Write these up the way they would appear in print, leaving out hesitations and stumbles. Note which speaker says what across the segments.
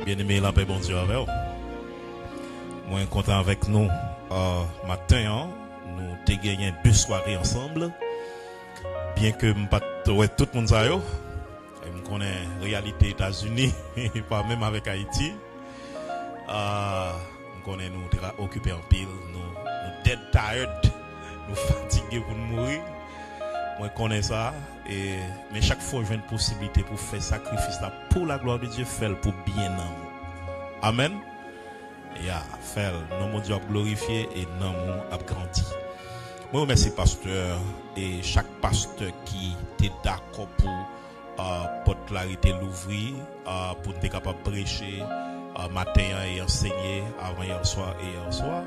Speaker 1: Bien-aimé, la paix, bon Dieu avec vous. Moi, content avec nous. Matin, hein, nous avons gagné 2 soirées ensemble. Bien que je ne pas tout le monde ça, je connais la réalité des États-Unis, pas même avec Haïti. Je connais nous occupés en pile, nous dead tired, nous fatigués pour nous mourir. Moi, je connais ça. Mais chaque fois, j'ai une possibilité pour faire sacrifice là pour la gloire de Dieu, faire pour bien nous. Amen. Faire nom Dieu a glorifié et nom a grandi. Moi, remercie pasteur et chaque pasteur qui était d'accord pour clarité l'ouvrir, pour être capable de prêcher matin et enseigner avant hier soir et hier soir.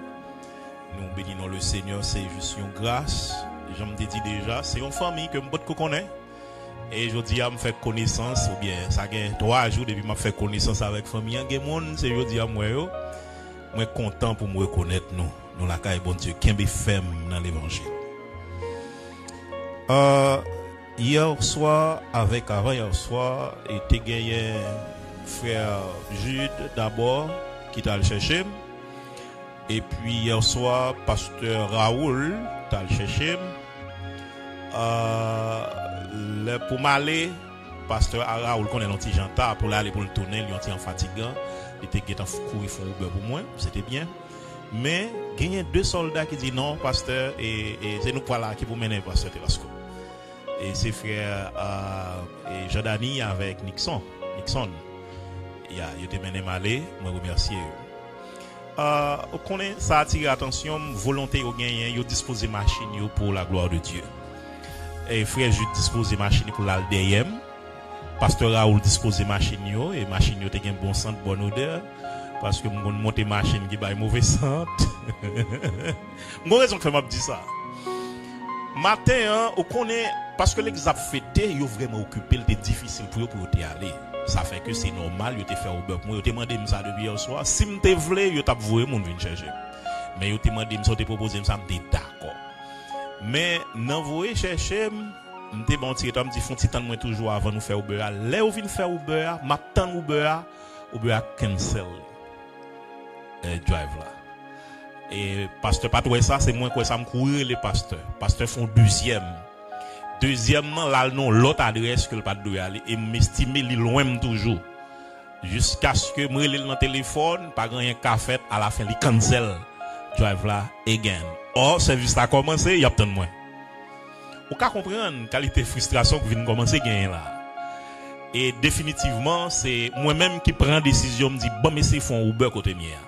Speaker 1: Nous bénissons le Seigneur, c'est juste une grâce. Je me dis déjà, c'est une famille que je connais. Et je dis à me faire connaissance, ou bien ça fait 3 jours depuis que je fais connaissance avec la famille. C'est je dis à moi, je suis content pour me reconnaître nous la caille bon Dieu, qui est ferme dans l'évangile. Hier soir, avant hier soir, était gagné frère Jude d'abord, qui t'a le cherché. Et puis hier soir, pasteur Raoul t'a le cherché. Pour m'aller, pasteur Raoul connaît l'anti janta pour aller pour le tourner, il était en fatigant, il était en courir font Uber pour moi, c'était bien. Mais il y a 2 soldats qui disent non, pasteur, et c'est nous voilà qui vous menez pasteur Terrasco. Et ses frères Jordani avec Nixon. Il était mené malé, moi remercier. On connaît ça attire attention, volonté au gagner, il disposer machine pour la gloire de Dieu. Et frère Jude dispose machine pour l'ALDM. Pasteur Raoul dispose machine et machine yo te gen bon sent, bonne odeur parce que mon monter machine qui bail mauvais sent. Mon raison que m'a dit ça. Matin on connaît parce que l'examen fêté yo vraiment occupé, c'était difficile pour te aller. Ça fait que c'est normal, yo te faire Uber pour moi, yo te demandé ça depuis hier soir. Si m'te vle, yo t'a voué moun vinn chercher. Mais yo te demandé ça te proposer ça m'te d'accord. Mais nan voye chercher m'te bon ti me dit font ti temps moi toujours avant nous faire Uber là ou vinn faire Uber m'attend Uber cancel drive là et pasteur pas trouver ça c'est moi quoi ça me courir les pasteur font deuxièmement là non l'autre adresse que le pas doit aller et m'estimer li loin toujours jusqu'à ce que me relève dans téléphone pas rien qu'a fait à la fin li cancel drive là again. Or, service a commencé, il y a peut-être moins. Ou qu'à comprendre qualité de frustration qui vient commencer gagner là. Et définitivement, c'est moi-même qui prends décision, me dit bon mais c'est font Uber côté mien.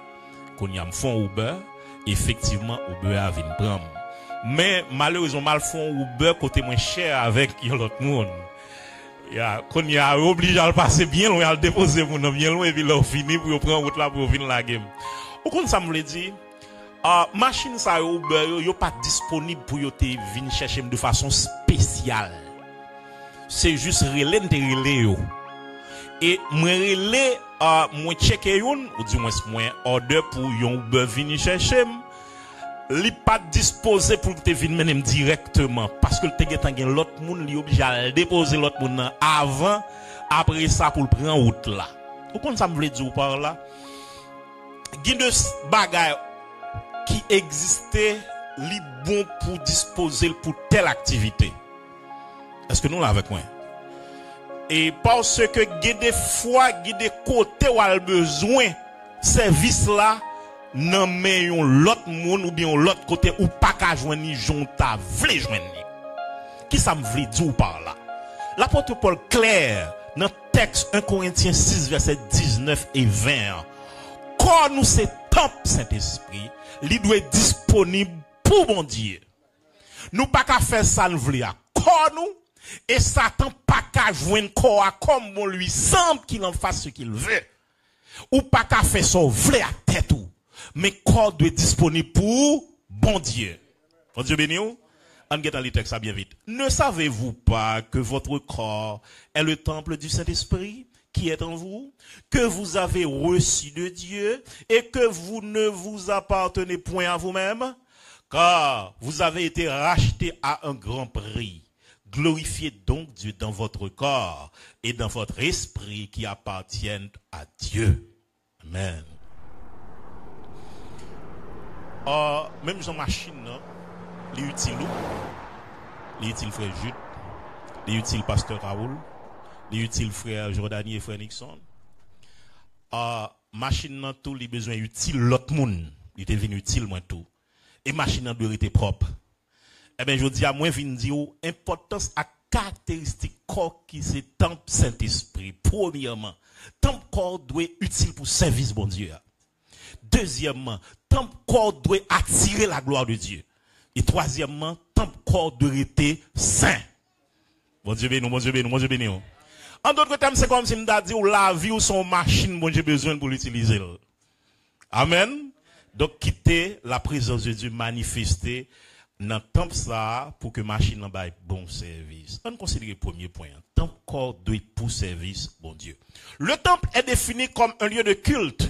Speaker 1: Quand y a me font Uber, effectivement Uber a vinn prendre. Mais malheureusement mal font Uber côté moins cher avec l'autre monde. Quand y a obligé à le passer bien loin, à le déposer mon bien loin et puis là fini pour prendre route là pour venir la game. Au compte ça me le dit machine ça Uber yo pas disponible pour yo te venir chercher de façon spéciale. C'est juste relé yo. Et moi relé moi checker yon ou du moins moi order pour yon Uber venir chercher li pas disposé pour te venir mener directement parce que le te gen l'autre monde li obligé à déposer l'autre monde avant après ça pour prendre route là. Ou kon ça me veut dire par là gen de bagay qui existait li bon pour disposer pour telle activité. Est-ce que nous là avec moi? Et parce que des fois, des côtés où a besoin service là nan men yon l'autre monde ou bien l'autre côté ou pas ka joindre jonta vle joindre. Qui ça me vle dire par là? L'apôtre Paul clair dans texte 1 Corinthiens 6 verset 19 et 20. Quand nous c'est temple Saint-Esprit, li doit être disponible pour bon Dieu. Nous pas qu'à faire ça nous voulons corps nous et Satan pas qu'à joindre corps comme bon lui semble qu'il en fasse ce qu'il veut. Ou pas qu'à faire ça voulez à tête ou. Mais corps doit être disponible pour bon Dieu. Bon Dieu béni ou? On get dans le texte ça bien vite. Ne savez-vous pas que votre corps est le temple du Saint-Esprit qui est en vous, que vous avez reçu de Dieu et que vous ne vous appartenez point à vous-même, car vous avez été rachetés à un grand prix. Glorifiez donc Dieu dans votre corps et dans votre esprit qui appartiennent à Dieu. Amen. Même Jean machine, il est utile. Il est utile frère Jude. Il est utile pasteur Raoul. Il est utile frère Jordani et frère Nixon. Machine nan tout, il a besoin utile l'autre monde. Il était venu utile moi tout. Et machine nan doit être propre. Eh bien, je dis à moi, vinn dire importance à caractéristique corps qui c'est temple Saint-Esprit. Premièrement, temple corps doit être utile pour service bon Dieu. Deuxièmement, temple corps doit attirer la gloire de Dieu. Et troisièmement, temple corps doit être saint. Bon Dieu béni, bon Dieu béni, bon Dieu béni. En d'autres termes, c'est comme si nous dit la vie ou son machine, bon Dieu besoin pour l'utiliser. Amen. Donc, quitter la présence de Dieu manifestée dans le temple ça pour que machine en baille bon service. On considère le premier point. Temple corps doit pour service, bon Dieu. Le temple est défini comme un lieu de culte.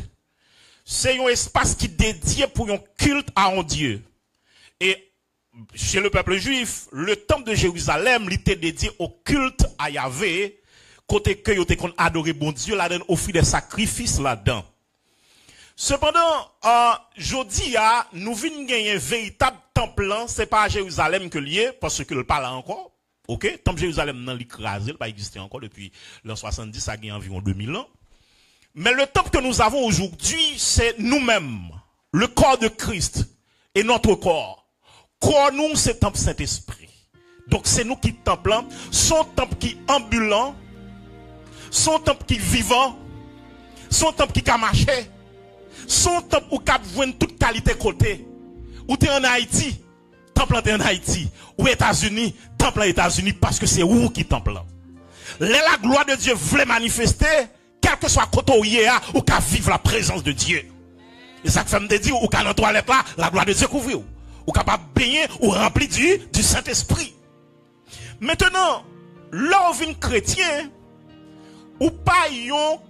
Speaker 1: C'est un espace qui est dédié pour un culte à un Dieu. Et chez le peuple juif, le temple de Jérusalem était dédié au culte à Yahvé, côté que ils ont adoré bon Dieu là-dedans, offrir des sacrifices là-dedans. Cependant, jodi nous venons gagner un véritable temple là, c'est pas à Jérusalem que lié parce que le pas là encore. OK, temple Jérusalem non l'écrasé, il pas existé encore depuis l'an 70, ça a gagné environ 2000 ans. Mais le temple que nous avons aujourd'hui, c'est nous-mêmes, le corps de Christ et notre corps. Corps nous, c'est temple Saint-Esprit. Donc c'est nous qui temple, son temple qui ambulant, son temple qui vivant, son temple qui a marché, son temple où cap joindre toute qualité côté. Ou t'es en Haïti, temple t'es en Haïti. Ou États-Unis, temple en États-Unis parce que c'est où qui temple. La gloire de Dieu voulait manifester, quel que soit côté où il est, ou qu'à vivre la présence de Dieu. Et ça fait me dire, ou qu'à dans toilette là, la gloire de Dieu couvre. Ou capable baigner ou rempli du Saint-Esprit. Maintenant, l'orvin chrétien, ou pas yon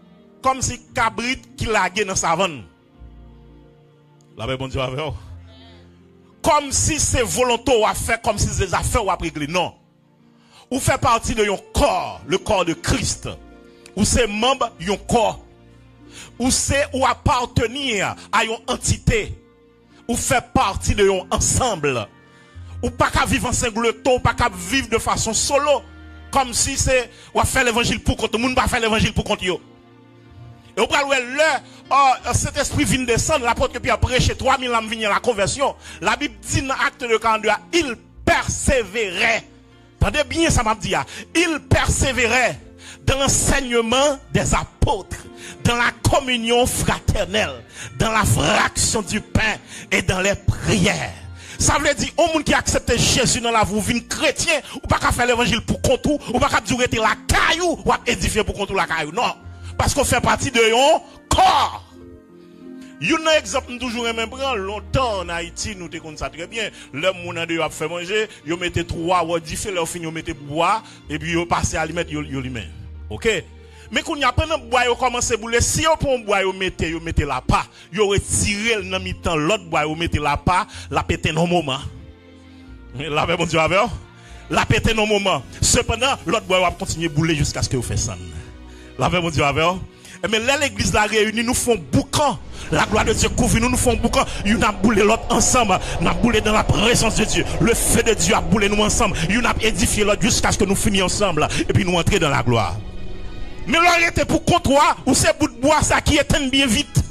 Speaker 1: comme si cabrit qui laguait dans savane. La paix bon Dieu avec vous. Comme si c'est volontaire à faire, comme si c'est des affaires ou à régler. Non. Ou fait partie de yon corps, le corps de Christ. Ou c'est membre yon corps. Ou c'est ou appartenir à yon entité. Ou fait partie de yon ensemble. Ou pas qu'à vivre en singleton, ou pas qu'à vivre de façon solo. Comme si c'est ou à faire l'évangile pour contre, tout le monde va faire l'évangile pour contre yo. Et au pral cet esprit vient descendre, l'apôtre Pierre prêché 3000 ans venir la conversion. La Bible dit dans acte de 42, il persévérait. Attendez bien ça m'a dit, il persévérait dans l'enseignement des apôtres, dans la communion fraternelle, dans la fraction du pain et dans les prières. Ça veut dire, au monde qui accepte Jésus dans la vie, vin chrétien, ou pas qu'à faire l'évangile pour contre, ou pas qu'à durer la caillou, ou à édifier pour contre la caillou. Non. Parce qu'on fait partie de yon corps. Yon exemple, nous toujours même prendre longtemps en Haïti, nous te connaissons ça très bien. Le monde de a fait manger, yon mettez 3 ou 10 fait, leur fin yon mettez bois, et puis yon passe à mettre yon li met. OK? Mais quand y a pendant bois yon commence à bouler, si yon prend bois yon mettez la pas, yon retire dans mi-temps l'autre bois yon mettez la pas, la pété non moment. La paix mon Dieu avec la pété non moment. Cependant, l'autre bois va continuer à bouler jusqu'à ce que vous fassiez ça. La paix mon Dieu avec mais là l'église la réunie nous font boucan, la gloire de Dieu couvre nous font boucan, nous a boulé l'autre ensemble, nous a boulé dans la présence de Dieu, le feu de Dieu a boulé nous ensemble, nous a édifié l'autre jusqu'à ce que nous finissions ensemble et puis nous entrer dans la gloire. Mais l'arrêter pour contre toi ou c'est bout de bois ça qui éteint bien vite.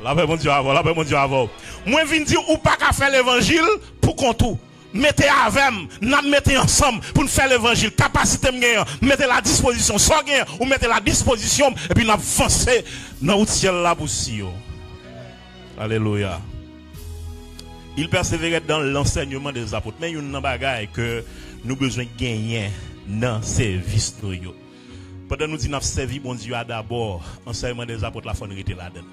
Speaker 1: La paix mon Dieu avant, la paix mon Dieu avant. Moi viens dire ou pas qu'à faire l'évangile pour contre tout. Mettez avec, nous mettez ensemble pour nous faire l'évangile. Capacité mettez la disposition. Soit gain, ou mettez la disposition. Et puis nous avancons dans le ciel là pour Sion. Alléluia. Il persévérait dans l'enseignement des apôtres. Mais il y a une bagaille que nous besoin de gagner dans le service. Pendant nous disons servi bon Dieu d'abord, enseignement des apôtres, la fin de là-dedans.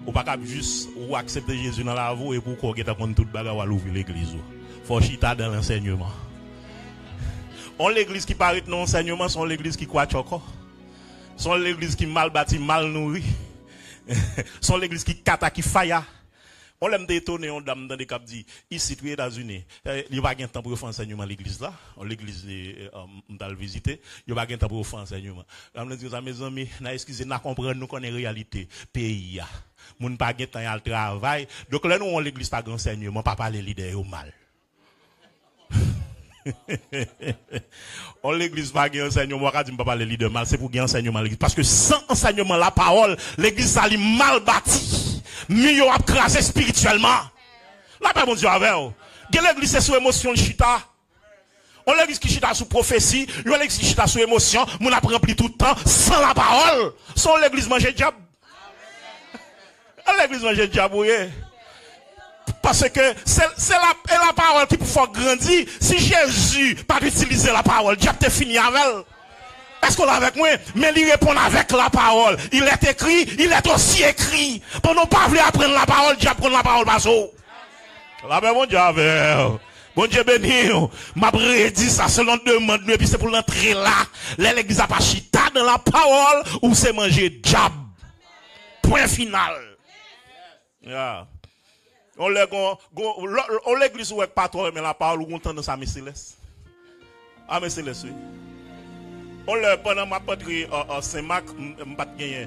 Speaker 1: Ou pas juste ou accepter Jésus dans la vie et pour qu'on ait toute bagaille ou ouvrir l'église. Faut chita dans l'enseignement. On l'église qui paraît dans l'enseignement, sont l'église qui croit choco. Sont l'église qui mal bâtie, mal nourrie. Sont l'église qui kata, qui faya. On l'aime détonner, on dame dans des cap dit, ici, aux États-Unis, il n'y a pas de temps pour faire enseignement à l'église là. L'église, on va le visiter. Il n'y a pas de temps pour faire enseignement. On me dit, mes amis, excusez, nous comprenons, nous connaissons la réalité, pays, moun pas de temps à le travail. Donc là, nous, on l'église pas d'enseignement, pas parler leader au mal. On l'église pas gagner enseignement, on dit pas parler leader mal, c'est pour gagner enseignement l'église. Parce que sans enseignement, la parole, l'église, ça est mal bâti. Mieux à craser spirituellement. La paix, mon Dieu, avec vous. L'église, c'est sous émotion, le chita. On l'église qui chita sous prophétie, on l'église qui chita sous émotion, mon a rempli tout le temps, sans la parole. Sans l'église manger diable. L'église manger diable, oui. Parce que c'est la parole qui peut faire grandir. Si Jésus n'a pas utilisé la parole, diable t'es fini avec elle. Est-ce qu'on l'a avec moi? Mais il répond avec la parole. Il est écrit, il est aussi écrit. Pour ne pas vouloir apprendre la parole, Dieu apprend la parole, baso. La paix, mon Dieu, avec. Bon Dieu béni, m'a prédit ça selon demande, et puis c'est pour l'entrer là. L'église a pas chita dans la parole, ou c'est manger diable. Point final. Yeah. On l'église ou pas trop, mais la parole, ou on tend dans sa céleste. Ah, mais céleste, oui. On le pendant ma patrie Saint-Marc m'pas gagner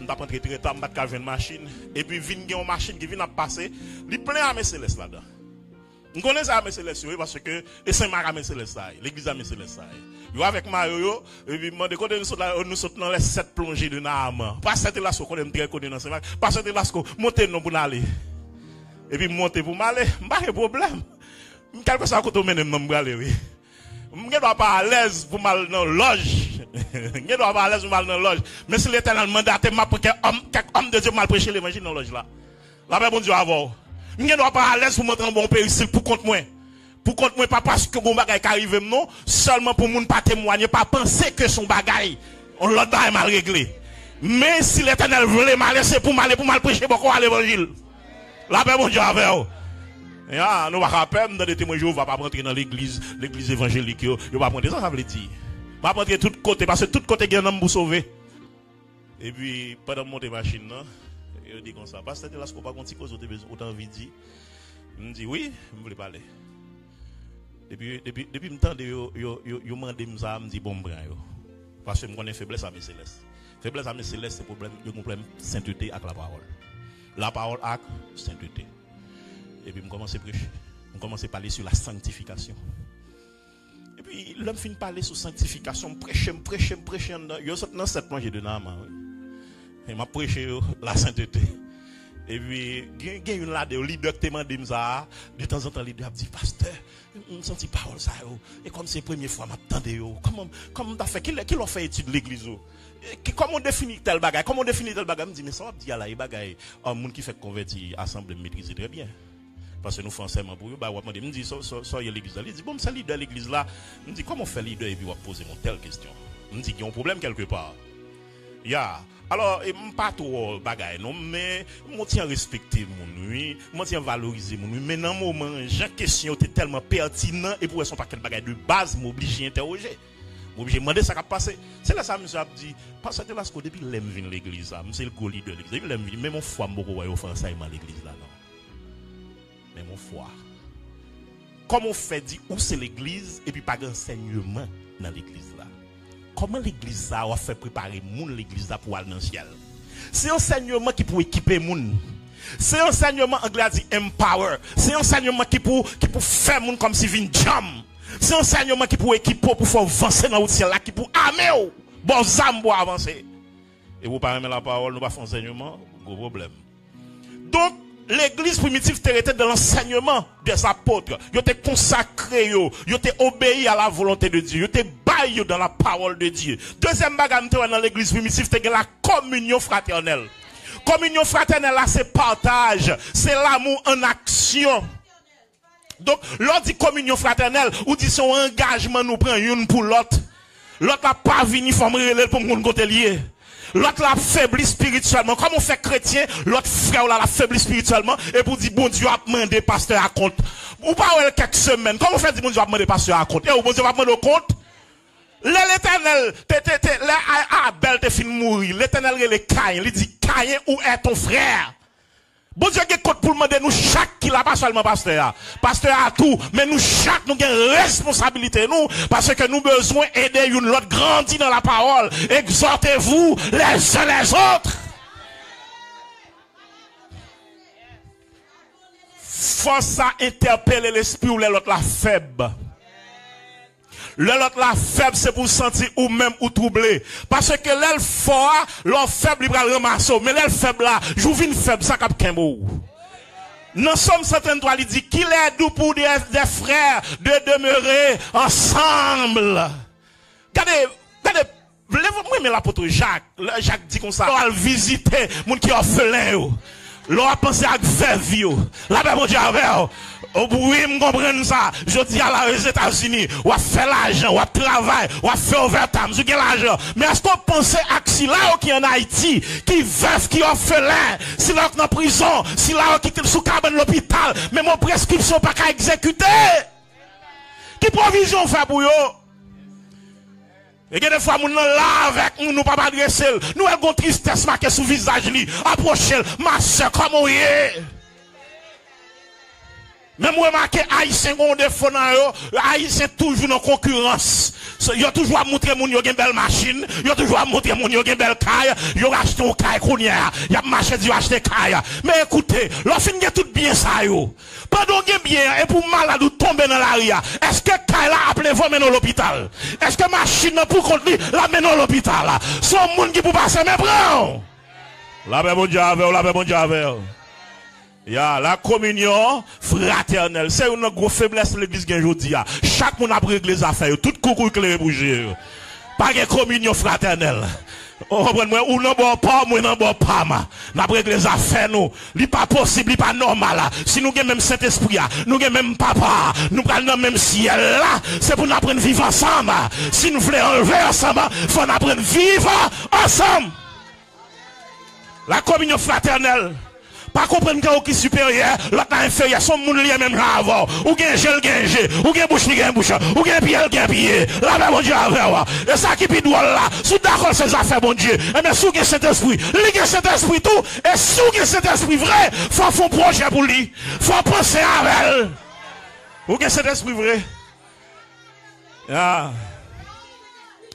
Speaker 1: m'pas rentrer très tard m'pas ka une machine et puis vinn gen une machine qui vient à passer li plein à mes céleste là-dedans. On connaît ça à mes céleste parce que et Saint-Marc à mes céleste l'église à mes céleste yo avec Mario et puis demande côté nous saute dans les 7 plongées de Naam. Pas cette là ce qu'on aime très connu dans Saint-Marc, pas cette là ce monter non pour aller. Et puis monter pour m'aller, pas de problème. Quelque chose à côté mener non pour aller oui. Je ne dois pas à l'aise pour mal dans loge. Je ne dois pas à l'aise pour mal dans loge. Mais si l'Éternel mandate, m'a pour quelques hommes de Dieu mal prêcher l'évangile dans loge là. La paix, bon Dieu, avant. Je ne dois pas à l'aise pour montrer un bon péricile pour contre moi. Pour contre moi, pas parce que mon bagage qui arrive, non. Seulement pour moun pas témoigner, pas penser que son bagage, on l'a mal réglé. Mais si l'Éternel voulait mal laisser pour mal prêcher beaucoup à l'évangile. La paix, bon Dieu, avant. Ya, nous va peine dans des témoins Jéhovah va pas rentrer dans l'église évangélique yo va prendre ça veut dire. Va prendre tout côté parce que tout côté il y a un homme pour sauver. Et puis pendant monter machine là, il dit comme ça parce que là ce qu'on pas conti cause autant envie dire. Me dit oui, me voulais parler. Depuis me tande yo mandé ça me dit bon bran yo. Parce que me connais faiblesse à mes célestes. Faiblesse à mes célestes c'est problème sainteté avec la parole. La parole avec sainteté. Et puis, je commence à prêcher. Je commence à parler sur la sanctification. Et puis, l'homme finit de parler sur sanctification. Prêcher. Je suis dans 7 mois, j'ai donné un main. Et je prêché la sainteté. Et puis, il y a une là de leader qui m'a dit ça. De temps en temps, le leader a dit, pasteur, je me sens parole ça. Et comme c'est la première fois, je m'attendais. Comment tu as fait? Qui l'a fait étude de l'église? Comment on définit tel bagage? Comment on définit tel bagage? Je me dis, mais ça va dire là, il bagage. Un monde qui fait convertir, assemblée, maîtriser très bien. Parce que nous faisons enseignement pour eux, je me dis, soyez l'église là. Il dit, bon, c'est leader l'église là. Je me dis, comment on fait leader et puis on poser une telle question? Je me dis, il y a un problème quelque part. Alors, je ne pas trop bagaille, non, mais je tiens à respecter mon nuit, je tiens à valoriser mon nuit. Mais dans le moment, j'ai question était tellement pertinent et pour son paquet de bagaille de base, m'oblige à interroger. M'oblige à demander ça qui a passé. C'est là ça, monsieur a dit, parce que là, depuis que l'aime venir l'église là, c'est le go leader de l'église. Depuis l'aime venir, même mon foi, je ne vais pas faire à l'église là, non. Mais mon foi. Comment on fait dire où c'est l'église et puis pas d'enseignement dans l'église là? Comment l'église ça a fait préparer moun l'église là pour aller dans le ciel? C'est enseignement qui pour équiper moun. C'est enseignement anglais dit empower. C'est enseignement qui pour faire moun comme si vin jam. C'est enseignement qui pour équiper pour faire avancer dans le ciel là qui pour armer bon zam pour avancer. Et vous pas aimer la parole, nous pas faire enseignement, gros problème. Donc l'église primitive était dans l'enseignement des apôtres. Ils étaient consacrés, ils étaient obéis à la volonté de Dieu. Ils étaient baillés dans la parole de Dieu. Deuxième bagage dans l'église primitive, c'était la communion fraternelle. Communion fraternelle, là, c'est partage. C'est l'amour en action. Donc, l'on dit communion fraternelle, ou dit son engagement nous prend une pour l'autre. L'autre n'a pas venu former pour mon côté lié. L'autre l'a faibli spirituellement. Comme on fait chrétien, l'autre frère l'a faibli spirituellement. Et pour dire, bon Dieu a demandé pasteur à compte. Ou pas quelques semaines. Comment on fait dire, bon Dieu a demandé pasteur à compte? Et bon Dieu va demander au compte? L'éternel, Abel te fin mourir. L'éternel, il est Caïn. Il dit, Caïn, où est ton frère? Bon Dieu, qui compte pour demander nous chaque qui l'a pas seulement pasteur. Pasteur a tout, mais nous chaque nous avons responsabilité nous, parce que nous besoin aider une l'autre grandir dans la parole. Exhortez-vous les uns les autres. Force à interpeller l'esprit ou l'autre la faible. L'autre la faible, c'est pour sentir ou même ou troublé. Parce que l'aile fort, l'autre faible, il va le ramasser. Mais l'aile faible là, j'ouvre une faible, ça cap kembo. Nous sommes certains droits, il dit qu'il est doux pour des frères de demeurer ensemble. Regardez, lève-moi l'apôtre Jacques. Jacques dit comme ça, on va visiter, moun qui orphelin. L'on a pensé à veuve. La Bible dit avec oui, me comprendre ça. Je dis à la aux États-Unis, on a fait l'argent, on a travaillé, on a fait overtime, on a l'argent. Mais est-ce qu'on pense à si là qui est en Haïti, qui veuve, qui orphelin, si là qui est en prison, si là qui est sous cabane l'hôpital, mais mon prescription pas qu'à exécuter? Qui provision fait pour eux? Et des fois, nous là avec nous, pas adresser. Nous avons tristesse marquée sous le visage, approchez, ma soeur, comment il est? Même moi, marqué Haïtien, on défaut dans eux, Haïtien toujours en concurrence. Ils ont toujours à montrer mon une belle machine, ils ont toujours à montrer mon une belle caille, ils ont acheté une caille qu'on y a, ils ont marché, ils ont acheté caille. Mais écoutez, l'offre n'est tout bien ça, yo. Pendant que bien, et pour malade ou tomber dans l'arrière, est-ce que caille là appelé vous mener à l'hôpital? Est-ce que machine pour contenir la mener à l'hôpital? Son monde qui peut passer, mais prends! La paix, mon Dieu, la paix, mon Dieu, la communion fraternelle, c'est une grosse faiblesse de l'église aujourd'hui. Chaque monde a réglé les affaires, tout coucou éclairé pour gérer. Pas de communion fraternelle. Ou non bon pas, moi non bon pas, n'a réglé les affaires nous. Li pas possible, li pas normal. Si nous avons même Saint-Esprit, nous avons même papa, nous avons le même ciel là, c'est pour nous apprendre à vivre ensemble. Si nous voulons enlever ensemble, il faut apprendre à vivre ensemble. La communion fraternelle. Pas comprendre qu'il est supérieur, l'autre inférieur, son monde lié même avant. Ou gen gel, ou gen bouche, ou gen pied. La même bon Dieu avec. Et ça qui pide là, sous d'accord ces affaires, bon Dieu. Et mais sous gen cet esprit, li gen cet esprit tout, et sous gen cet esprit vrai, faut faire un projet pour lui. Faut penser avec elle. Ou gen cet esprit vrai. Ah.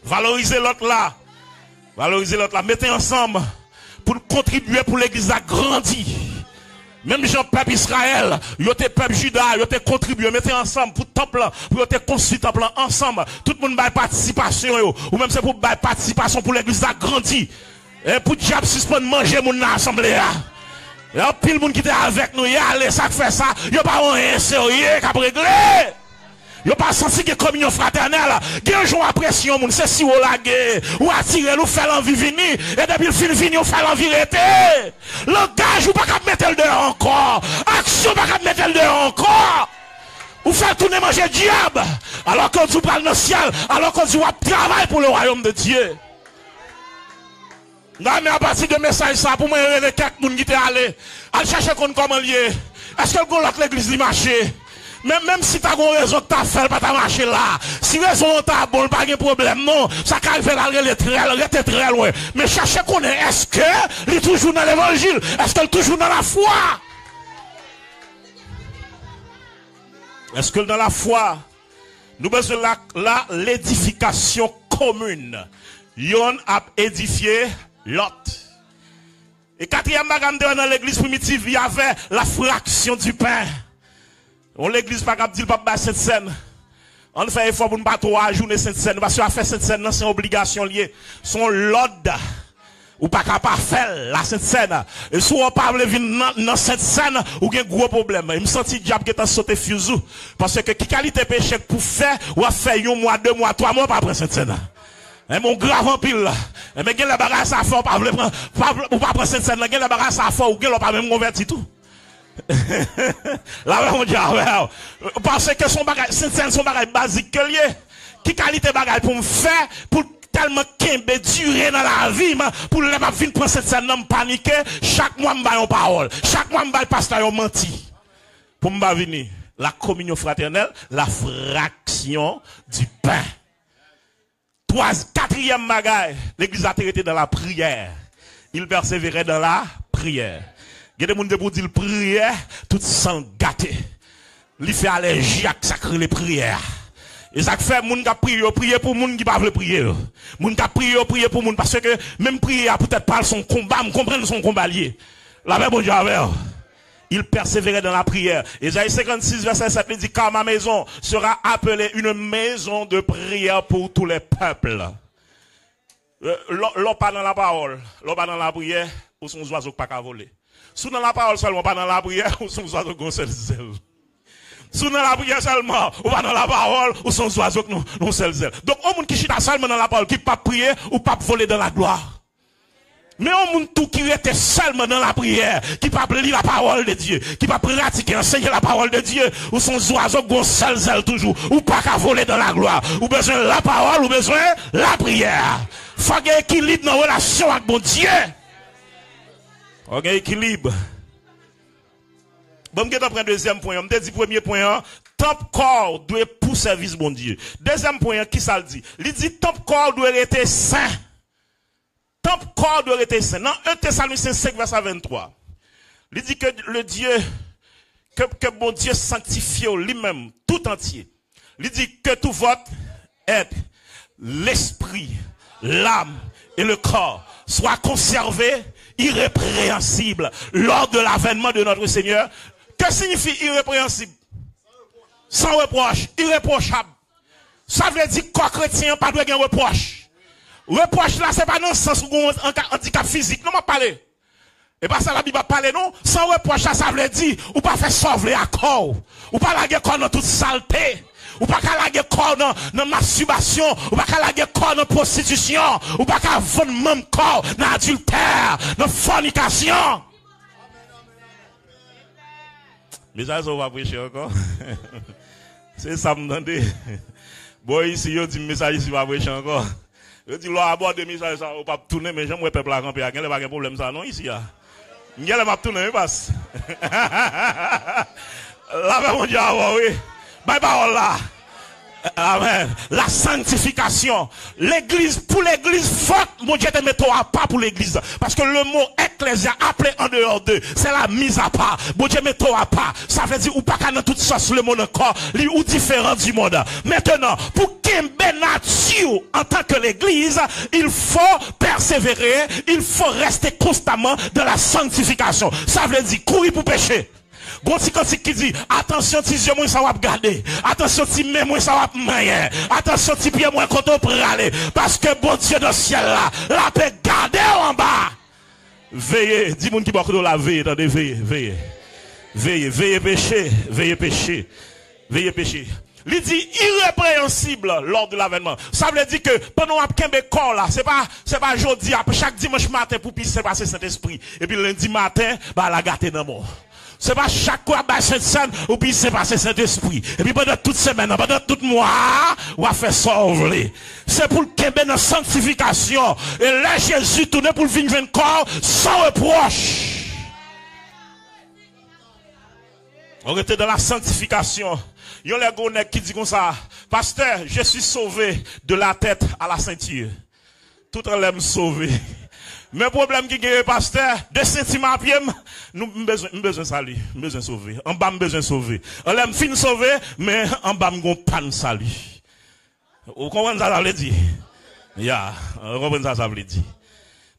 Speaker 1: Valoriser l'autre là. Mettez ensemble pour contribuer pour l'église à grandir. Même Jean peuple Israël, yo te peuple Juda, yo te contribué, mettez ensemble pour temple, pour te construire temple ensemble. Tout le monde va participation yo, ou même c'est pour participation pour l'église à grandir. Et pour diable suspendre manger mon assemblée. Et puis le monde qui était avec nous, y allez, ça fait ça, yo pas rien sérieux qu'a régler. Yo pas senti que communion fraternelle, un jour après si on c'est si on lagué, ou attirer nous faire l'envie venir, et depuis le fin vini on fait l'envie rester. Langage ou pas qu'à mettre le dehors encore, action pas qu'à mettre le dehors encore. Ou faire tourner manger diable, alors qu'on tu parle dans le ciel, alors qu'on tu travaille pour le royaume de Dieu. Non mais à partir de message ça, pour moi il y a quelques personnes qui étaient allés, à chercher comment lier. Est-ce que l'autre l'église lui marché? Même si tu as une raison que tu as fait, pas ta marcher là. Si raison t'as bon, pas de problème, non. Ça arrive à aller très loin. Mais cherchez qu'on est, est-ce que il est toujours dans l'évangile? Est-ce qu'il est toujours dans la foi? Est-ce que dans la foi, nous besoin là, l'édification commune. Yon a édifié l'autre. Et quatrième bagage dans l'église primitive, il y avait la fraction du pain. On l'église pas capable de dire pas cette scène. On fait effort pour ne pas trop ajourner cette scène parce que faire cette scène c'est une obligation liée. Son l'ordre ou pas capable faire la cette scène. Et si on parle dans cette scène ou un gros problème. Il me senti diable qui t'a sauté fuseau parce que qui qualité péché pour faire ou a fait 1 mois, 2 mois, 3 mois pas après cette scène. Et mon grave en pile là. Mais gen la bagage ça fort pas ou pas après cette scène là, gen la bagage ça fort ou gen pas même converti tout. Là, on dit, parce que son bagage, c'est son bagage basique que lié. Qui qualité bagage pour me faire, pour tellement qu'embe durer dans la vie, pour ne pas venir prendre cette scène, paniquer, chaque mois, m'ba yon parole. Chaque mois, m'ba pasteur yon menti. Pour m'ba venir, la communion fraternelle, la fraction du pain. 4e bagage, l'église a été dans la prière. Il persévérait dans la prière. Il y a des gens qui disent prière, tout sang gâté. Il fait allergie à sacrer les prières. Et ça fait moun qui prier pour moun qui pas veut prier. Moun qui prier pour moun parce que même prier peut-être pas son combat, me comprendre son combat lié. La même bon Dieu avec. Il persévérait dans la prière. Ésaïe 56 verset 7 il dit car ma maison sera appelée une maison de prière pour tous les peuples. L'on pas dans la parole, l'on pas dans la prière, ou son oiseau pas qu'à voler. Sous dans la parole seulement, pas dans la prière, ou son oiseau qu'on seul zèle. Sous dans la prière seulement, ou pas dans la parole, ou son oiseau non seul zèle. Donc, on monde qui chita seulement dans la parole, qui pas prier, ou pas voler dans la gloire. Mais on monde tout qui était seulement dans la prière, qui pas lire la parole de Dieu, qui pas pratiquer, enseigner la parole de Dieu, ou son oiseau qu'on seul zèle toujours, ou pas qu'à voler dans la gloire. Ou besoin de la parole, ou besoin de la prière. Faut qu'il y ait équilibre dans la relation avec mon Dieu. Ok, équilibre. Bon, je vais prendre deuxième point. Je dit premier point, top corps doit pour service bon Dieu. Deuxième point, qui ça le dit? Il dit top corps doit être saint. Top corps doit être saint. Dans 1 Thessaloniciens 5, verset 23. Il dit que le Dieu, que bon Dieu sanctifie lui-même, tout entier. Il dit que tout votre être, l'esprit, l'âme et le corps soient conservés irrépréhensibles lors de l'avènement de notre Seigneur. Que signifie irrépréhensible? Sans reproche, irréprochable. Ça veut dire qu'un chrétien pas de reproche. Reproche là, c'est pas dans le sens où on a un handicap physique. Non, m'a parlé. Et pas ça la Bible parler non. Sans reproche là, ça veut dire ou pas faire sauver à corps. Ou pas laguer corps dans toute saleté. Ou pas qu'à laguer corps dans masturbation. Ou pas qu'à laguer corps dans prostitution. Ou pas qu'à vendre même corps dans adultère, dans fornication. Mais ça, on va prêcher encore. C'est ça, me demandez. Bon, ici, yo dit message ici, va prêcher encore. Je dis, l'on aborde des messages, ça, on va pas tourner, mais j'aime le peuple à camper. Il n'y a pas de problème, ça, non, ici, là. Il y a pas de tourner, mais passe. Là, mon Dieu, oui. Bye bye, là. Amen. La sanctification. L'église, pour l'église, faut, mon Dieu, te mettre à part pour l'église. Parce que le mot ecclésia, appelé en dehors d'eux, c'est la mise à part. Mon Dieu, mettre à part. Ça veut dire, ou pas qu'à dans toute sauce, le monde encore, ou différent du monde. Maintenant, pour qu'il nature en tant que l'église, il faut persévérer, il faut rester constamment dans la sanctification. Ça veut dire, courir pour pécher. Gonti kantik qui dit, attention ti yeux moi ça va garder, attention ti main moi ça va manger, attention ti pied moi quand on prale, parce que bon Dieu dans le ciel là, la paix garder en bas. Veillez, dis moun qui beaucoup de la veille, attendez, veillez péché, veillez péché. Il dit irrépréhensible lors de l'avènement. Ça veut dire que pendant un corps là, c'est pas aujourd'hui, chaque dimanche matin pour pisser passer Saint-Esprit. Et puis lundi matin, bah la gâter dans mort. C'est pas chaque fois bah Saint-Saint ou puis c'est passer Saint-Esprit. Et puis pendant toute semaine, pendant tout mois, on va faire sauver. C'est pour le kembe dans sanctification. Et là Jésus tourne pour le venir corps sans reproche. On était dans la sanctification. Il y a les gonnecs qui disent comme ça, pasteur, je suis sauvé de la tête à la ceinture. Tout le monde sauvé. Mais le problème qui est pasteur, de sentiments à pied, nous besoin salut, besoin sauver. En bas, besoin sauver. On l'aime fin sauver, mais en bas, on pas salut. Vous comprenez ça, ça veut dire? Ya, vous comprenez ça, ça veut dire?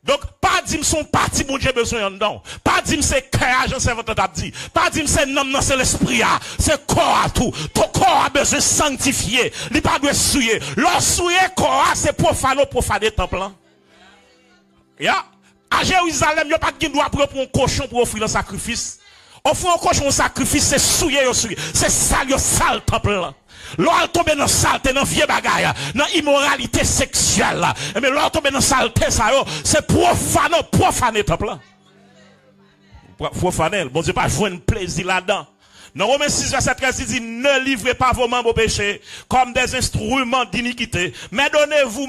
Speaker 1: Donc, pas dire son parti, bon Dieu, besoin dedans. Pas dire c'est cœur, j'en sais votre t'a dit. Pas dire c'est nom, non, c'est l'esprit, c'est corps à tout. Ton corps a besoin de sanctifier. Il pas de souiller. Leur souiller corps, c'est profaner temple. Ya, à Jérusalem, il n'y a pas de droit pour un cochon pour offrir un sacrifice. Offrir un cochon un sacrifice, c'est souiller, c'est sale temple. L'on tombe dans saleté, dans vieux bagaille, dans immoralité sexuelle. Mais l'on tombe dans saleté, ça, c'est profaner temple. Profaner, bon Dieu, pas jouer un plaisir là-dedans. Dans Romains 6, verset 13, il dit, ne livrez pas vos membres au péché comme des instruments d'iniquité, mais donnez-vous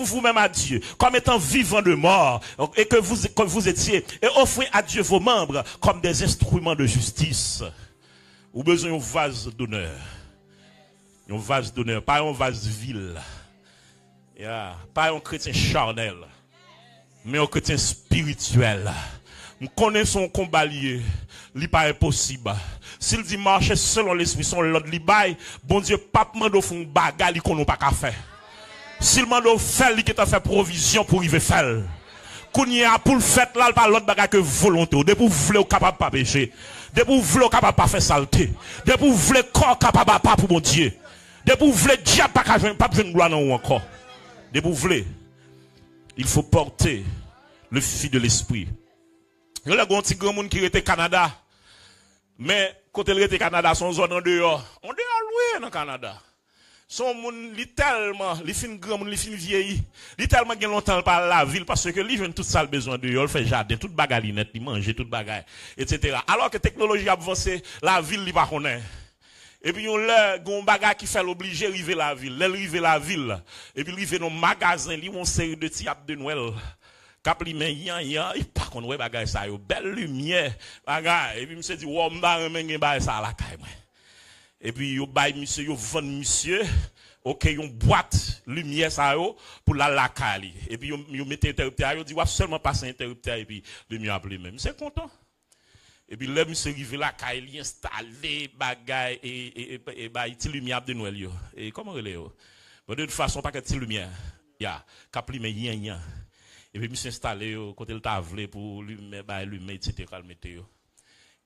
Speaker 1: vous-même à Dieu, comme étant vivants de mort, et que vous étiez, et offrez à Dieu vos membres comme des instruments de justice. Ou besoin d'un vase d'honneur. Un vase d'honneur, pas un vase vil. Pas un chrétien charnel, mais un chrétien spirituel. Je connais son combat lié. Ce n'est pas impossible. S'il dit marcher selon l'esprit, son l'ordre li bail, bon Dieu, pas mando font bagarre li qu'on n'a pas qu'à faire. S'il mando fait, li qui t'a fait provision pour y faire. Qu'on y a pour le fait là, pas l'autre bagarre que volonté. Dès pour vous voulez capable pas pécher. Dès pour vous voulez capable pas faire saleté. Dès pour vous voulez corps capable pas pour mon Dieu. Dès pour vous voulez diable pas besoin gloire non encore. Dès pour vous voulez, il faut porter le fil de l'esprit. Il y a un petit grand monde qui était au Canada. Mais, quand il était au Canada, son zone en dehors. On dehors loin dans le Canada. Son monde, il tellement, il fin grand monde, il fin vieilli. Il tellement gagne longtemps par la ville parce que lui, il a tout ça le besoin de il fait jardin, toute bagalinette, il mange, toute bagaille, etc. Alors que la technologie a avancé, la ville, il va connaître. Et puis, on a un bagage qui fait l'obliger de arriver la ville. L'arriver la ville. Et puis, arriver dans le magasin, il y a une série de tiapes de Noël. Cap li men yan, il pas qu'on ouais bagay ça yo belle lumière bagay et puis monsieur dit wow m'ba remen gen bagay ça la kay moi et puis yo bay monsieur yo vend monsieur OK yon boîte lumière ça yo pour la kay et puis yo mette interrupteur yo dit wa seulement passer interrupteur et puis lumière appelé même c'est content et puis là monsieur rive la kay li installer bagay et bay ti lumière de Noël yo et comment relé yo de toute façon pas que ti lumière ya cap li men yan et puis, je me suis installé côté le table pour lui etc.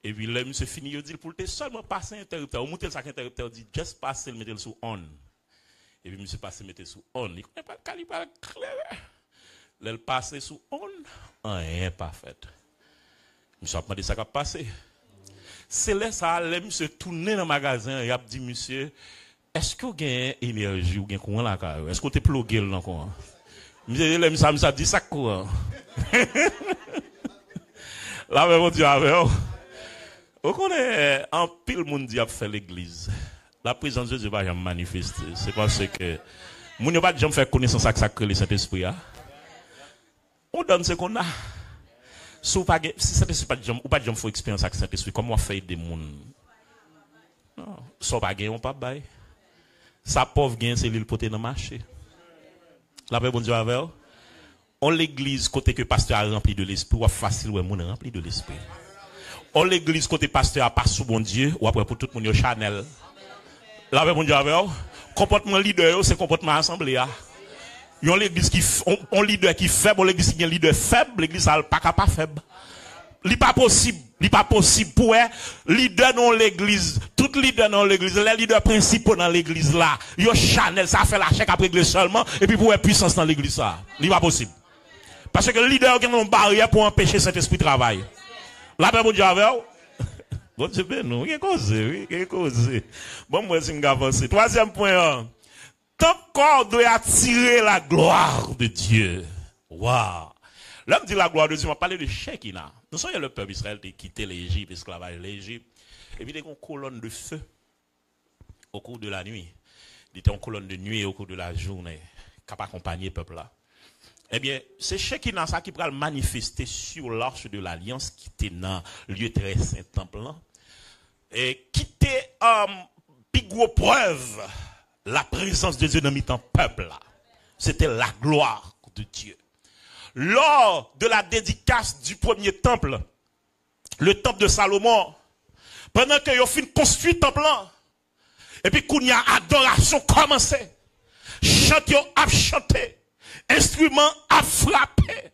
Speaker 1: Et puis, là, je suis fini, il dit, pour te seulement passer interrupteur. Au monter le sac interrupteur, dit, juste passer, le mettre sous on. Et puis, je suis passé, mettre sous on. Il ne connaît pas le calibre clair. Là, il passe sous on, rien pas fait. Je me suis demandé ça qui a passé. C'est là, ça, là, je suis tourné dans le magasin, et il a dit, monsieur, est-ce que vous avez énergie ou vous avez courant là? Est-ce que vous avez plugué là encore? Monsieur, ça dit ça quoi? Là, mais mon Dieu, vous connaissez, en pile, monde dit a fait l'église. La présence de Dieu va jamais manifester. C'est parce que, mon ne pas jamais faire connaissance avec ça que le Saint-Esprit a. On donne ce qu'on a. Si Saint-Esprit pas jamais, ou pas jamais faire expérience avec Saint-Esprit, comment on fait des gens? Non. Ça pas gagner, on pas bail. Sa pauvre gain, c'est l'île poté dans le marché. La paix, bon Dieu, avec vous. On l'église, côté que pasteur a rempli de l'esprit, ou facile, ou est rempli de l'esprit. On l'église, côté pasteur a pas sous bon Dieu, ou après pour tout le monde, Chanel. La paix, bon Dieu, avec vous. Comportement leader, c'est comportement assemblée. Il y a l'église qui, on leader qui faible, on l'église qui est leader faible, l'église n'a pas faible. Il pas possible pour leader dans l'église, tout leader dans l'église, les leaders principaux dans l'église là, yo Chanel, ça fait la chèque après l'église seulement, et puis pour être puissance dans l'église ça. Il pas possible. Parce que le leader qui a une barrière pour empêcher cet esprit de travail. La paix, bon Dieu, avec vous. Bon Dieu, nous, qu'est-ce que bon, moi, c'est une avancée. Troisième point, ton corps doit attirer la gloire de Dieu. Waouh. L'homme dit la gloire de Dieu, on va parler de Shekinah. Nous sommes le peuple Israël qui quitté l'Égypte, esclavage l'Égypte. Et puis, il y a une colonne de feu au cours de la nuit. Il était en colonne de nuit au cours de la journée, qui a accompagné le peuple là. Eh bien, c'est Shekinah ça qui va manifester sur l'arche de l'alliance qui était dans le lieu très saint temple là. Et qui était plus gros preuve la présence de Dieu dans le peuple là. C'était la gloire de Dieu. Lors de la dédicace du premier temple, le temple de Salomon, pendant que yo fin construit le temple là, et puis qu'on y a adoration commencé, chante yo a chanté, instrument a frappé,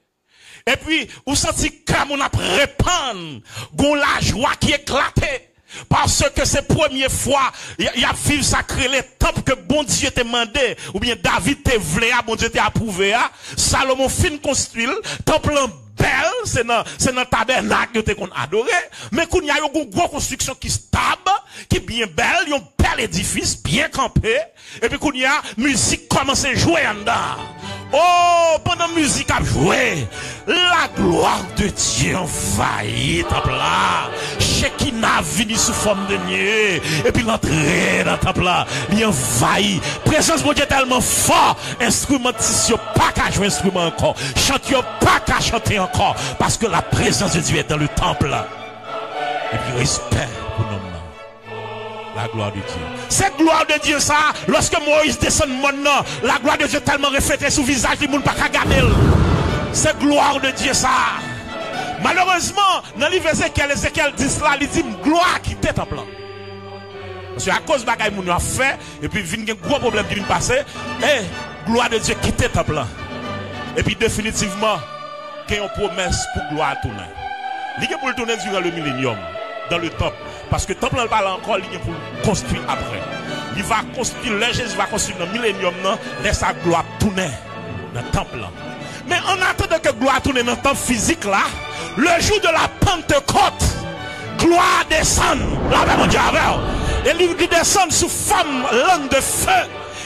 Speaker 1: et puis vous sentez comme on a répandre, gon la joie qui éclatait. Parce que c'est la première fois, il y a vivre sacré les temples que bon Dieu t'a demandé, ou bien David t'a voulu, bon Dieu t'a approuvé, Salomon fin construit, temple belle, c'est dans tabernacle que qu'on adoré, mais qu'on y a une grosse construction qui stable, qui est bien belle, un bel édifice, bien campé, et puis qu'on y a musique commence à jouer en dedans. Oh, pendant la musique a joué, la gloire de Dieu envahit temple là. Shekinah vini sous forme de nuée. Et puis l'entrée dans le temple là, il envahit. Présence de Dieu tellement fort. Instrumentisme pas qu'à jouer instrument encore. Chante pas qu'à chanter encore. Parce que la présence de Dieu est dans le temple là. Et puis respect pour nous. La gloire de Dieu. C'est gloire de Dieu ça. Lorsque Moïse descend maintenant, la gloire de Dieu tellement reflétée sur le visage du monde pas qu'à garder. C'est gloire de Dieu ça. Malheureusement, dans le livre Ézéchiel dit cela, il dit gloire qui était en plan. Parce que à cause de bagaille moun a fait, et puis vient un gros problème qui vient passer, et gloire de Dieu qui était en plan. Et puis définitivement, qu'il y a une promesse pour gloire tourner. Il y a pour le tourner durant le millénium, dans le temple. Parce que le temple n'est pas là encore, il y a pour le construire après. Il va construire, là Jésus va construire dans le millénium, laisse sa gloire tourner dans le temple là. Mais en attendant que gloire tourne dans le temple physique là, le jour de la Pentecôte, gloire descend. La même Dieu avec. Et il descend sous forme langue de feu.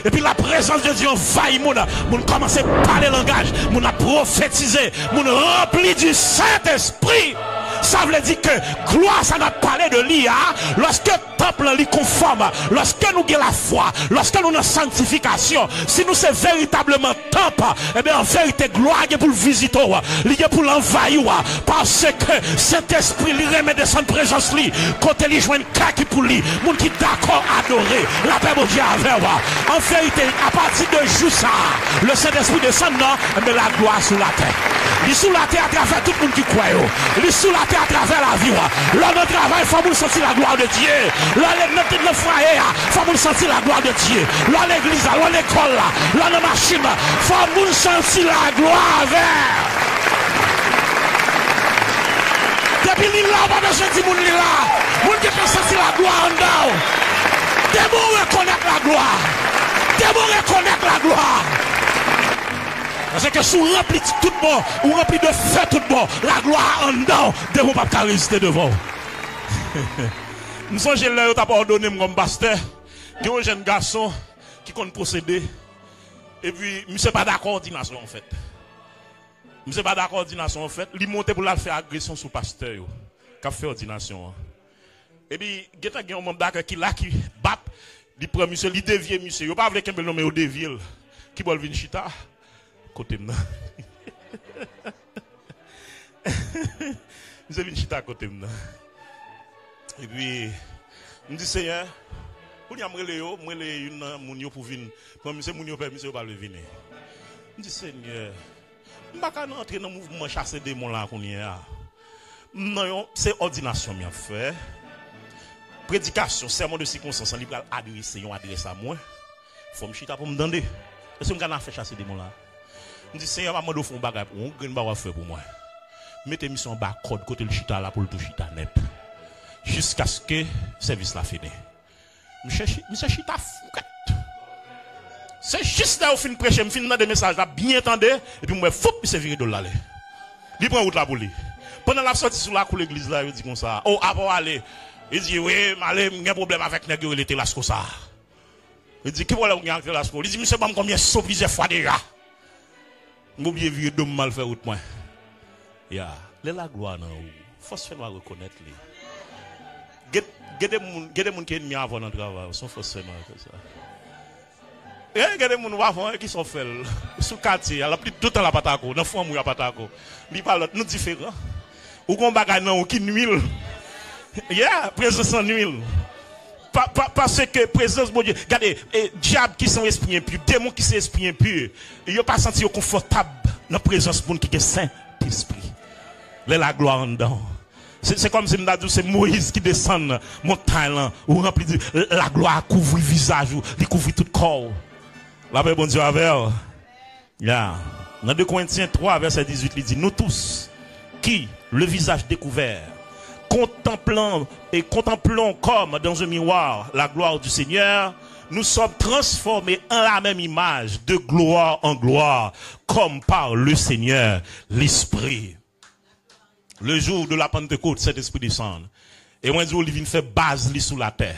Speaker 1: Et puis la présence de Dieu envahit mon commence à parler langage, mon a prophétisé, mon rempli du Saint-Esprit. Ça veut dire que gloire, ça n'a parlé de l'IA. Lorsque le temple est conforme, lorsque nous avons la foi, lorsque nous avons la sanctification, si nous sommes véritablement temple, eh bien en vérité, gloire est pour le visiter, il est pour l'envahir, parce que cet esprit lui remet de son présence, quand il joue une claque pour lui, moun qui d'accord adorer, la paix de Dieu avec. En vérité, à partir de juste ça, le Saint-Esprit descend, mais la gloire sous la terre. Il est sous la terre à travers tout le monde qui croit. Il est sous la terre à travers la vie. Là, dans le travail, il faut nous sentir la gloire de Dieu. Là, dans le foyer, il faut nous sentir la gloire de Dieu. Là, à l'église, là, à l'école, là, dans la machine, il faut nous sentir la gloire. Depuis l'île là, on va besoin de dire là. Moun qui peut sentir la gloire en dedans. T'es bon reconnaître la gloire. T'es bon reconnaître la gloire. Parce que si on remplit tout bon, on remplit de feu tout bon, la gloire en dedans, de vous pas résister devant. Nous sommes là, on t'a pardonné comme pasteur. Il y a un jeune garçon qui compte procéder. Et puis, je ne suis pas d'accord ordination en fait. Je ne suis pas d'accord ordination en fait. Il monte pour la faire agression sur le pasteur. Qui a fait ordination. Et puis, il y a un membre d'accord qui bat. Il prend monsieur, il dévie monsieur. Il n'y a pas avec un nom mais au dévie. Qui va venir chita. Côté moi. Nous avons une chita à côté moi. Et puis, je dis Seigneur, pour nous amener une mounio pour venir. Pour monsieur mounio père monsieur va le venir. Je dis Seigneur, je ne vais pas entrer dans le mouvement chasser des démons là qu'on y a. Non, c'est ordination bien fait. Prédication, sermon de circonstance, on va adresser à moi. Il faut me chita pour me demander. Est-ce que je vais faire chasser des démons là? Je dis, Seigneur, je vais faire un bagage pour moi. Je vais faire pour moi. Mettez-moi sur un bas code côté le chita là pour le tout chita net. Jusqu'à ce que le service la fini. Monsieur chita fouquette. C'est juste là où je prêche, je finis dans des messages là, bien entendu. Et puis moi, fou, c'est viré de l'aller. Il prend route là pour lui. Pendant la sortie sur la cour l'église là, il dit comme ça. Oh, avant aller. Il dit, oui, il y a un problème avec les gens qui étaient là, comme ça. Il dit, qui voilà, il y a un là, il dit, monsieur, combien saut plusieurs fois déjà. M'oubliez vieux d'homme mal fait route moi. Ya, la gloire non. Faut se faire reconnaître les. Gade moun qui est avant dans travail, sont forcément comme ça. Gade moun avant qui sont fait sous quartier, la plus tout temps la patako, dans fond mou ya patako. Li parle nous différent. Ou kon bagay nan qui nuit. Yeah, présence en nuit. Parce que présence de Dieu, regardez, diable qui sont esprits impurs, démons qui sont esprits impurs, ils n'ont pas senti confortable dans la présence de monde qui est Saint-Esprit. La gloire en dedans. C'est comme si c'est Moïse qui descend montagne là, ou rempli de la gloire couvre le visage, il couvre tout le corps. La paix bon Dieu avec. Yeah. Dans 2 Corinthiens 3, verset 18, il dit, nous tous, qui, le visage découvert, contemplons comme dans un miroir la gloire du Seigneur, nous sommes transformés en la même image, de gloire en gloire, comme par le Seigneur, l'Esprit. Le jour de la Pentecôte, cet esprit descend. Et moi, je vient faire base sous la terre.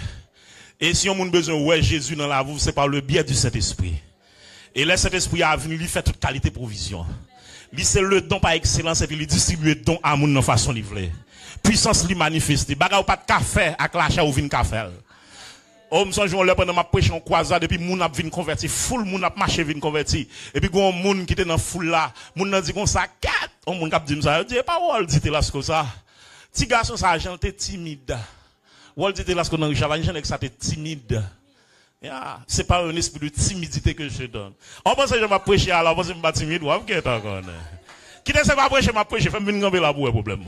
Speaker 1: Et si on a besoin de Jésus dans la vie, c'est par le biais du Saint-Esprit. Et là, cet esprit a venu, il fait toute qualité provision. Il c'est le don par excellence et puis il distribue le don à moun de façon livrée. Puissance li manifeste. Baga ou pas de café, ak l'achat ou vin café. Oh, m'son jour là pendant ma prêche en croisade et puis moun ap vin converti, full moun ap marché vin converti. Et puis gon moun qui était dans foule là, moun nan dit comme ça, kat, on moun k'ap dit ça, dit parole dit là comme ça. Ti garçon ça j'étais timide. Wol dit là qu'on dans Richard, j'en que ça t'es timide. Yeah, c'est pas un esprit de timidité que je donne. On pense que je m'a prêché alors, on pense que je suis timide, ou encore. Qui ne sait pas prêcher, m'a prêché, fait venir gamber là pour un problème.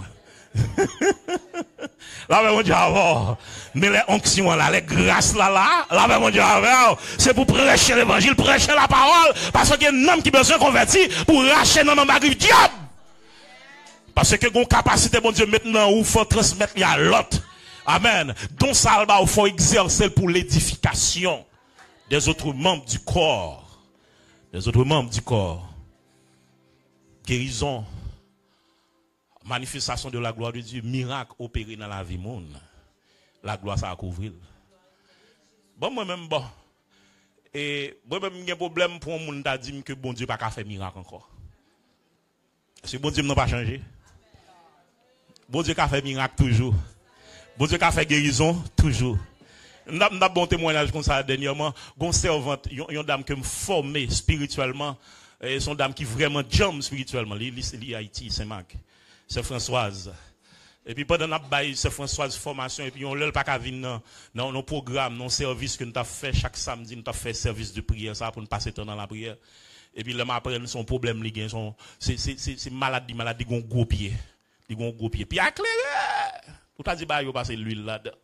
Speaker 1: Là, mon Dieu, mais les onctions là, les grâces là, mon Dieu, c'est pour prêcher l'évangile, prêcher la parole, parce qu'il y a un homme qui a besoin de convertir pour racheter dans ma griffe diable. Parce que une capacité, mon Dieu, maintenant, où il faut transmettre à l'autre. Amen. Donc, ça, il faut exercer pour l'édification des autres membres du corps. Des autres membres du corps. Guérison. Manifestation de la gloire de Dieu. Miracle opéré dans la vie monde. La gloire, ça a couvrir. Bon, moi-même, bon. Et moi-même, j'ai un problème pour un monde qui a dit que bon Dieu n'a pas fait miracle encore. Parce que bon Dieu n'a pas changé. Bon Dieu a fait miracle toujours. Bon Dieu a fait guérison toujours. Nous avons un bon témoignage comme ça dernièrement. Une servante, une dame qui me formée spirituellement. Et son dame qui vraiment jambe spirituellement. Li Haïti, Saint-Marc. C'est Françoise. Et puis pendant la baille, c'est Françoise formation. Et puis on l'a pas qu'à venir dans nos programmes, dans nos services que nous avons fait chaque samedi. Nous avons fait service de prière, ça, pour nous passer temps dans la prière. Et puis là, après, son problème, c'est maladie, gon gros pied. Ils vont gros pied. Puis éclairé. Tout a dit, bah, il passer l'huile là-dedans.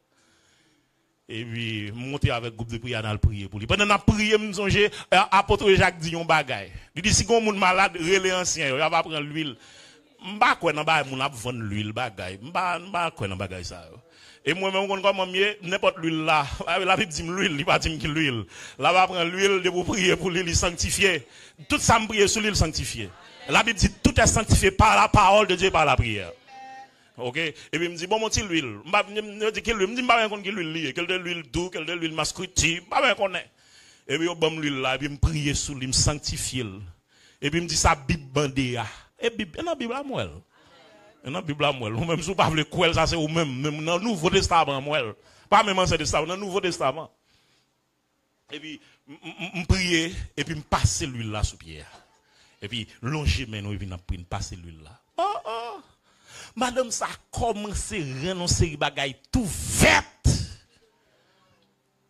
Speaker 1: Et puis, monter avec le groupe de prière dans le prier pour lui. Pendant la prière, je me songe, apôtre Jacques dit un bagay. Il dit, si on est malade, relais ancien, il va prendre l'huile. M'ba quoi nan ba moun ap vendre l'huile bagay. M'ba quoi nan bagay ça. Et moi-même, comme mieux, n'importe l'huile là. La Bible dit l'huile, il pas dit que l'huile. Là, va prendre l'huile de vous prier pour l'huile sanctifier. Tout ça me prier sur l'huile sanctifiée. La Bible dit tout est sanctifié par la parole de Dieu, par la prière. Ok? Et puis, il me dit, bon, mon petit l'huile. Je dis, quelle huile? Je dis, pas qu'on l'huile liée. Quelle de l'huile douce, quelle de l'huile masculine. Pas qu'on est. Et puis, il me l'huile là, et puis, il me prie sur l'huile, me sanctifier. Et puis, il me dit, ça, Bible bandé. Et Bible, la Bible à moi. Et dans la Bible à moi. Même si vous parlez quoi, ça, c'est vous-même. Même dans le Nouveau Testament, moi. Pas même dans le Testament, dans le Nouveau Testament. Et puis, me prier, et puis, me passer l'huile là sous pierre. Et puis, longer maintenant, et puis, me passer l'huile là. Oh. Madame, ça a commencé à renoncer les bagailles tout vête.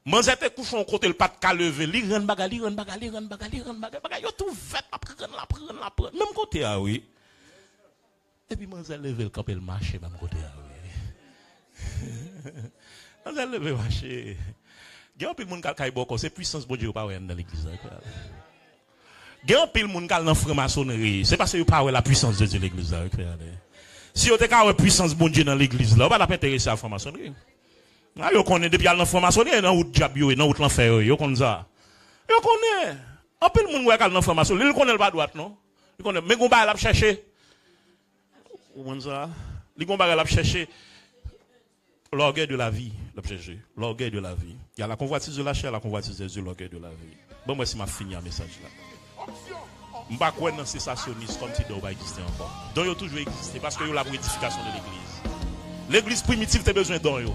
Speaker 1: Moi, j'étais couché en côté, le pas de cas levé. Li ren bagaille, yo tout vête, la prendre. Même côté, ah oui. Et puis, moi, j'ai levé le camp et le marché, même côté, ah oui. Moi, j'ai levé le marché. Il y a un peu de monde qui a beaucoup, c'est puissance de Dieu pas dans l'église. Il y a un peu de monde qui a dans franc-maçonnerie. C'est parce que vous pas la puissance de Dieu dans l'église. Si vous avez la puissance de Dieu dans l'église, là, vous ne pas intéresser à la franc-maçonnerie. Vous connaissez depuis la franc-maçonnerie, dans le diable, dans l'enfer, vous connaissez ça. Vous connaissez. Un peu de monde qui a dans la franc-maçonnerie, il connaît pas droite, non? Il connaît. Mais vous allez chercher. Vous connaissez ça? Vous allez chercher l'orgueil de la vie. L'orgueil de la vie. Il y a la convoitise de la chair, la convoitise de l'orgueil de la vie. Bon, moi, si je finis un message là. Je ne sais pas quoi dans ces sensationniste comme si il va exister encore. Donc, il a toujours existé parce que il y a la édification de l'église. L'église primitive, tu as besoin d'eux.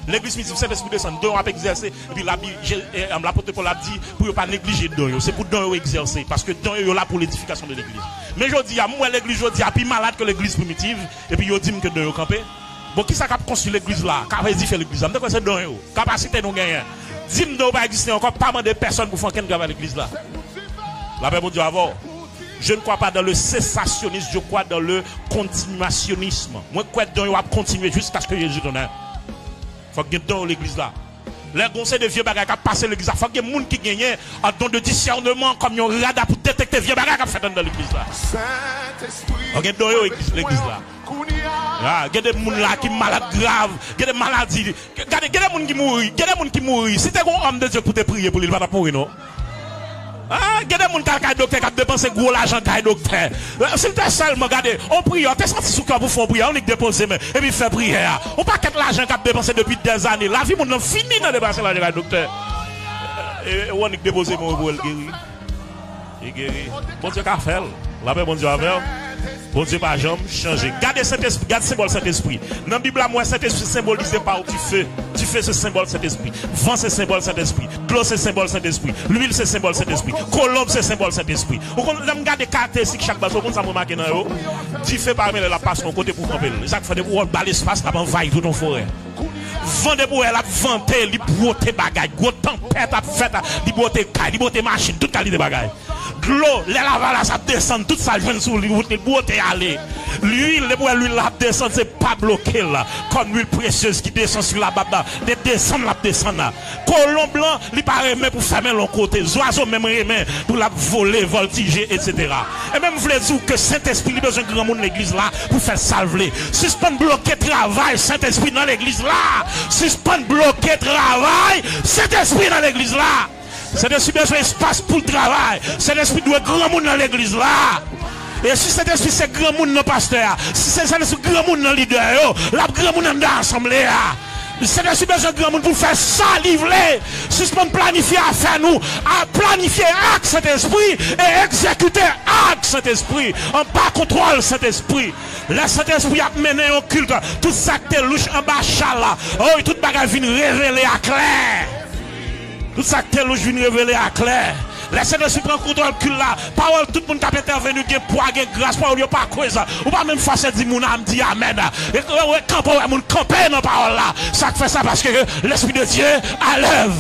Speaker 1: L'église primitive, c'est l'esprit de sang. Donc, on va exercer. Et puis, l'apôtre Paul a dit pour ne pas négliger d'eux. C'est pour d'eux exercer. Parce que d'eux, il est là pour l'édification de l'église. Mais je dis, moi, l'église, je dis, plus malade que l'église primitive. Et puis, je dis que d'eux, campé. Bon, qui ça qui a construit l'église là? Qui a édifié l'église là? C'est d'eux. Capacité, nous gagnons. Dis-moi, d'eux, pas exister encore. Pas de personnes pour faire qu'un travail à l'église là. La paix pour Dieu avant. Je ne crois pas dans le cessationnisme, je crois dans le continuationnisme. Moi, je crois que on va continuer jusqu'à ce que Jésus donne. Il faut que dans l'église là. Les conseils de vieux bagages qui passent l'église là. Il faut que les gens qui gagnent un don de discernement comme un radar pour détecter vieux bagages qui fait dans l'église là. Il y a dans l'église là. Il y a des gens là qui sont malades graves. Il y a des maladies. Il y a des gens qui mourent. Il y a des gens qui mourent. Si tu es un homme de Dieu pour te prier pour lui, il va pas mourir, non? Ah, il y a des gens qui ont docteur qui dépensé gros l'argent qui docteur. S'il te seulement regardez, on prie, on t'es senti sous cœur pour faire prière, on est déposé mais et puis fait prière. On pas qu'être l'argent qui a dépensé depuis des années. La vie mon fini de dépenser l'argent docteur. Et on est déposé mon pour le guérir. Il guérit. Bon Dieu qu'a fait. La paix bon Dieu avec. Bon Dieu pas jamais changer. Gardez Saint-Esprit, gardez symbole Saint-Esprit. Dans la Bible moi Saint-Esprit symbolisé par du feu. Tu fais ce symbole Saint-Esprit. Vent c'est symbole Saint-Esprit. L'eau c'est symbole Saint-Esprit. L'huile c'est symbole Saint-Esprit. Colombe c'est symbole Saint-Esprit. On regarde les caractéristiques chaque bateau comme ça me marquer dans eux. Tu fais parmi la passe mon côté pour camper. Chaque fois pour bas l'espace là envahir tout ton forêt. Vent de pour elle a vanté, li broter bagaille, gros tempête a fait, li broter caille, li broter machine, toute qualité de bagaille. l'eau, les lavalas, ça descend, tout ça vient sur lui, pour aller. L'huile, l'huile la descend, c'est pas bloqué là. Comme l'huile précieuse qui descend sur la baba, des descend la descend là. Colon blanc, il paraît même pour fermer l'autre côté. Oiseau même remet pour la voler, voltiger, etc. Et même vous voulez dire que Saint-Esprit, il a besoin de grand monde dans l'église là pour faire salver. Suspend bloquer travail, Saint-Esprit dans l'église là. Suspend bloquer travail, Saint-Esprit dans l'église là. Saint-Esprit a besoin d'espace pour le travail. Saint-Esprit doit grand monde dans l'église là. Et si cet esprit c'est grand monde dans pasteur, si c'est grand monde dans leader, la grand monde dans l'assemblée. C'est un besoin de grand monde pour faire ça, livrer. Suspend planifier à faire nous, à planifier acte cet esprit et exécuter acte cet esprit. En bas contrôle cet esprit. Là, cet esprit a mené au culte. Tout ça qui est louche en bas chala. Oh, tout bagage vient révéler à clair. Tout ça qui est louche vient révéler à clair. Laissez-le prendre contrôle culte là. Parole, tout le monde qui a intervenu, qui a poids, qui a grâce, parole, pas cause. Ou pas même forcer de dire, mon âme dit amen. Et quand on va camper dans parole là, ça fait ça parce que l'Esprit de Dieu a l'œuvre.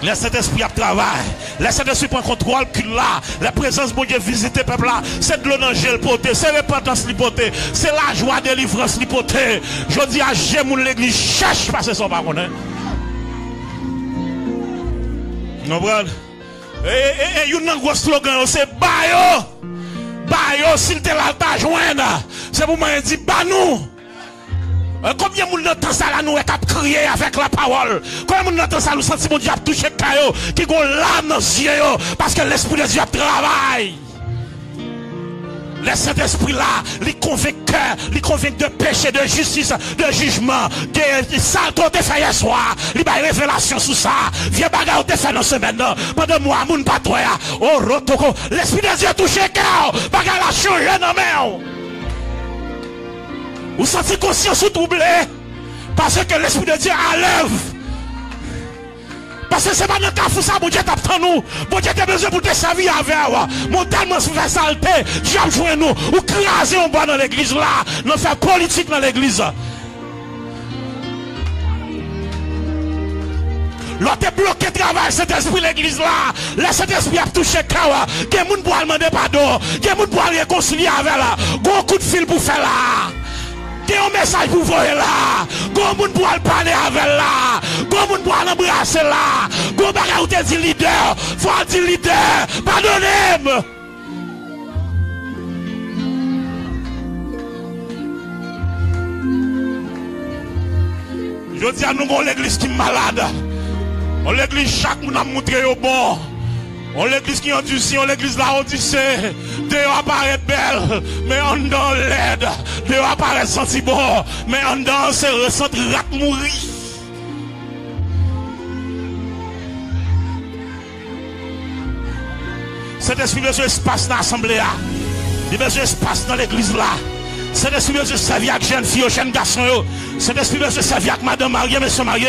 Speaker 1: Laisse cet esprit à travail. Laisse cet esprit prendre contrôle culte là. La présence de Dieu visiter le peuple là. C'est de l'angèle porté. C'est repentance lipoté. C'est la joie de délivrance lipoté. Je dis à j'aime l'église cherche parce que ça pas connaît. Non, brother. Et il y a un gros slogan, c'est Bayo. Bayo, s'il te l'a ta joindre. C'est pour moi, il dit, bah nous. Combien de monde entend ça là, nous, et cap crier avec la parole? Combien de monde entend ça, nous sentons mon Dieu toucher Kayo, qui ont l'âme dans les yeux, parce que l'esprit de Dieu travaille. Laisse cet esprit-là, les convaincre de péché, de justice, de jugement, de salto te fait hier soir, les révélation sur ça, viens bagarre te fait dans semaine, pendant moi, moun patoya, oh rotoko, l'esprit de Dieu touche cœur, bagarre la changé dans main. Vous sentez conscience ou troublé, parce que l'esprit de Dieu a l'œuvre. Parce que c'est pas dans le cas où ça, mon Dieu t'attend nous. Mon Dieu t'a besoin pour te servir avec nous. Mon tellement se fait salter, Dieu a joué nous. Ou craser en bas dans l'église là. Nous faire politique dans l'église. L'autre est bloqué travail, cet esprit l'église là. Laisse cet esprit à toucher Kawa. Qu'il y a des gens pour demander pardon. Qu'il y a des gens pour réconcilier avec là. Gros coup de fil pour faire là. Il y a un message pour vous là. Go moun pour parler avec là. Go moun pour l'embrasser là. Go bagarre ou te dit leader. Faut dire leader. Pardonnez-moi. Je dis à nous qu'on l'église qui est malade. On l'église chaque moun a montré au bon. On l'église qui est endurcie, on l'église là Odyssée. Dehors apparaît belle, mais en dedans laide. Dehors apparaît senti bon, mais en dedans c'est ressenti rat mourir. Cet esprit de Dieu espace dans l'assemblée là. Il y a besoin d'espace dans l'église là. Cet esprit de Dieu servir avec jeunes filles, jeunes garçons. Cet esprit de Dieu servir avec madame mariée, monsieur marié.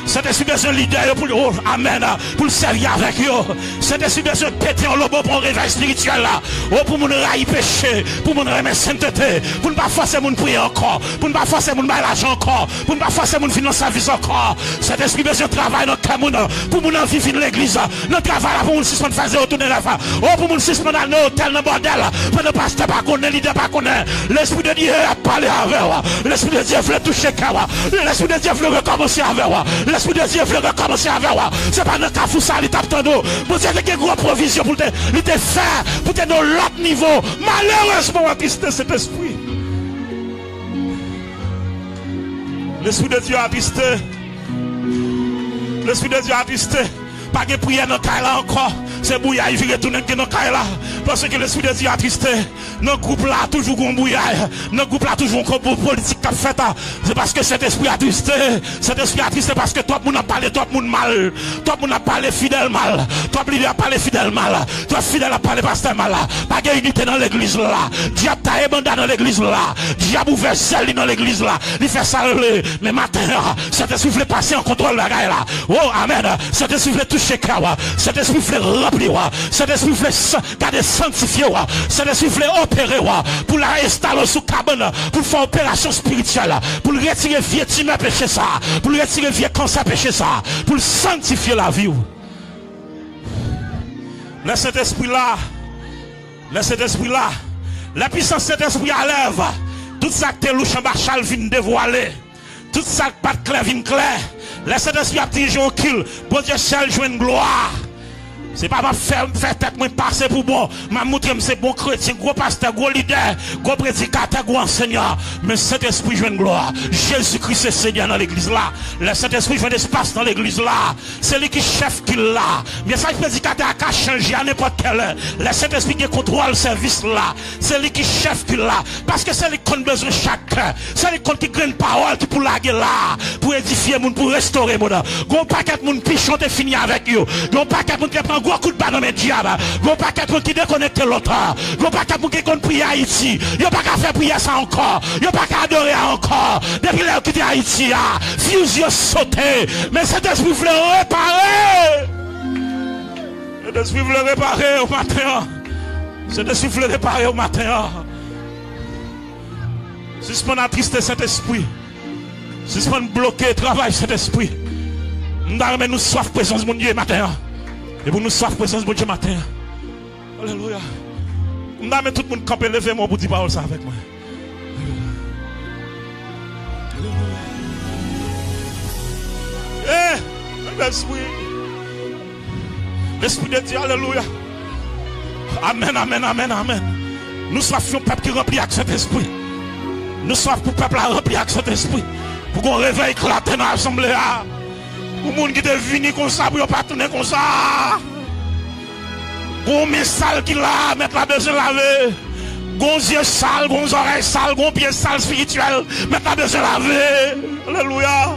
Speaker 1: Cet esprit de Dieu leader pour amen, pour le servir avec eux. Cet esprit de Dieu péter en lobo pour un réveil spirituel là. Pour mon railler péché, pour mon remettre sainteté, pour ne pas forcer mon prier encore, pour ne pas forcer mon bail l'argent encore, pour ne pas forcer mon financer service encore. Cet esprit de Dieu travaille dans le monde pour mon envie de l'église. Notre travail pour mon suspendre faire retourner la fin. Pour mon suspendre dans l'hôtel, dans le bordel, pour ne pas pasteur pas connaître, leader pas connaître. L'esprit de Dieu a parlé avec moi. L'esprit de Dieu veut toucher Kawa. L'esprit de Dieu veut recommencer avec moi. L'esprit de Dieu veut recommencer avec moi. C'est pas notre cas fou ça, il tape ton dos. Vous avez une grosse provision pour te faire, pour te dans l'autre niveau. Malheureusement, attristé cet esprit. L'esprit de Dieu a attristé. L'esprit de Dieu a attristé. Pas de prière dans le cas là encore. C'est bouillaille, il retourne dans le cas là. Parce que l'esprit de Dieu a attristé. Dans le groupe là, toujours un bouillaille. Dans le groupe là, toujours un politique qui a fait. C'est parce que cet esprit a attristé. Cet esprit a attristé parce que tout le monde a parlé, tout le monde mal. Tout le monde a parlé fidèle mal. Tout le monde a parlé fidèle mal. Tout le fidèle a parlé pasteur mal. Pas de unité dans l'église là. Diable t'a ébandé dans l'église là. Diable ouvert celle dans l'église là. Il fait ça mais matin, cet esprit voulait passer en contrôle la gueule là. Oh, amen. Cet esprit voulait toucher Kawa. Cet esprit voulait remplir. Cet esprit voulait garder sanctifier. Cet esprit voulait opérer pour la installer sous cabane, pour faire opération spirituelle, pour retirer vieux timé péché ça, pour retirer vieux cancer péché ça, pour sanctifier la vie. Le Saint-Esprit là. Le Saint-Esprit là. La puissance de Saint-Esprit à l'œuvre. Tout ça que louche en bachal vient dévoiler. Tout ça que pas de clair vient clair. Le Saint-Esprit a dit j'en kill. Bon Dieu seul joue une gloire. C'est pas ma faire tête moi passer pour bon. Ma montrer c'est bon chrétien, gros pasteur, gros leader, gros prédicateur, gros enseignant. Mais cet esprit joue une gloire. Jésus-Christ est Seigneur dans l'église là. Le Saint-Esprit joue un espace dans l'église là. C'est lui qui chef qui l'a. Mais ça le prédicateur a qu'à changer à n'importe quelle heure. Le Saint-Esprit qui contrôle le service là. C'est lui qui chef qui l'a. Parce que c'est lui qui a besoin de chacun. C'est lui qui a une parole pour laguer là. Pour édifier moun, pour restaurer moun. Gros paquet de moun pichon te fini avec eux. Gros paquet de moun qui prend gros coup de balle dans mes diables. Gros paquet de moun qui déconnecte l'autre. Gros paquet de moun qui compte prier Haïti. Yo pas qu'à faire prier ça encore. Yo pas qu'à adorer encore. Depuis là qui Haïti a. Fusion sauté. Mais cet esprit voulait réparer. Cet esprit voulait réparer au matin. Cet esprit voulait réparer au matin. Suspend la tristesse cet esprit. Suspend bloquer le travail cet esprit. Nous soif présence de mon Dieu matin. Et pour nous soif présence de mon Dieu matin. Alléluia. Nous avons tout le monde camper, lever mon bout de parole ça avec moi. L'esprit. L'esprit de Dieu, alléluia. Amen, amen, amen, amen. Nous soif un peuple qui remplit avec cet esprit. Nous soif pour peuple à remplir avec cet esprit. Pour qu'on réveille éclater dans l'assemblée. Pour les gens qui sont venus comme ça, pour ne pas tourner comme ça. Pour mes sales qui là, mettre la besoin laver. Gon yeux sales, gon oreilles sales, gon pieds sales spirituels, mettre la besoin laver. Alléluia.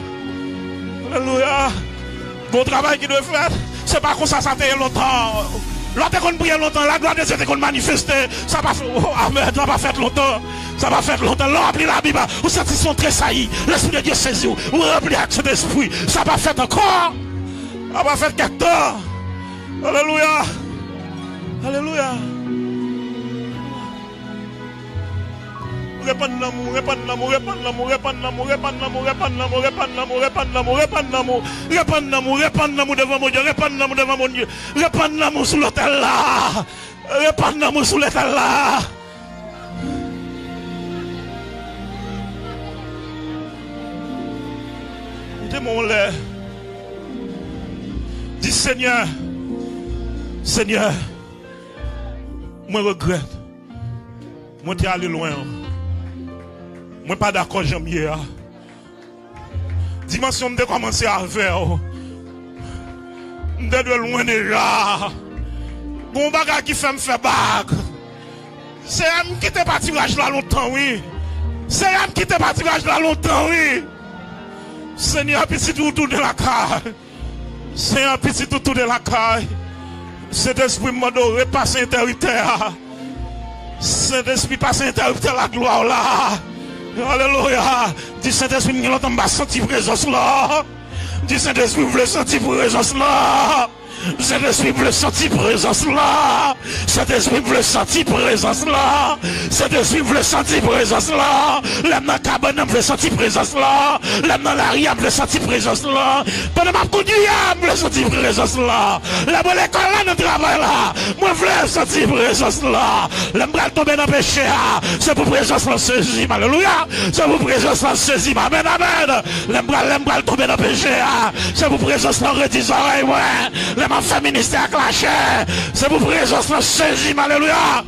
Speaker 1: Alléluia. Bon travail qui doit faire, c'est pas comme ça, ça fait longtemps. L'autre qu'on prie longtemps, la gloire de Dieu qu'on manifeste, ça va faire, oh, amen, ça va faire longtemps. Ça va faire longtemps. L'on remplit la Bible. Vous sentez son très saillis. L'esprit de Dieu saisit. Vous remplit avec cet esprit. Ça va faire encore. Ça va faire quelque temps. Alléluia. Alléluia. Répandre l'amour, répandre l'amour, répandre l'amour, répandre l'amour, répandre l'amour, répandre l'amour, répandre l'amour, répandre l'amour, répandre l'amour, répandre l'amour, répandre l'amour devant mon Dieu, répandre l'amour devant mon Dieu, répandre l'amour sous l'autel là, répandre l'amour sous l'autel là. Mon lait. Dis Seigneur, Seigneur, moi regrette. Moi t'es allé loin. Moi pas d'accord j'aime hier. Dimension de commencer à faire. M'de de loin déjà. Bon bagage qui fait me faire bague. C'est elle qui t'est parti là longtemps, oui. C'est elle qui t'est parti là longtemps, oui. Seigneur, petit tout de la caille. Seigneur, petit tout de la caille. Cet esprit m'a donné passe interrupteur. Cet esprit passe interrupteur la gloire là. Alléluia. Dis Saint-Esprit, nous l'entendons sentir présence là. Dis Saint-Esprit, vous voulez sentir présence là. Saint-Esprit veut sentir présence là. Saint-Esprit veut sentir présence là. Saint-Esprit veut sentir présence là. L'âme dans la cabane veut sentir présence là. L'âme dans la ria veut sentir présence là. Pendant ma conduite, veut sentir présence là. La bonne école là, dans le travail là. Moi, je veux sentir présence là. L'âme va tomber dans le péché. C'est pour présence là, saisie. Alléluia. C'est pour présence là, saisie. Amen, amen. L'âme va tomber dans le péché. C'est pour présence là, redis oreilles, ouais. Ma fait ministère clashé. C'est pour présence la saisie, alléluia.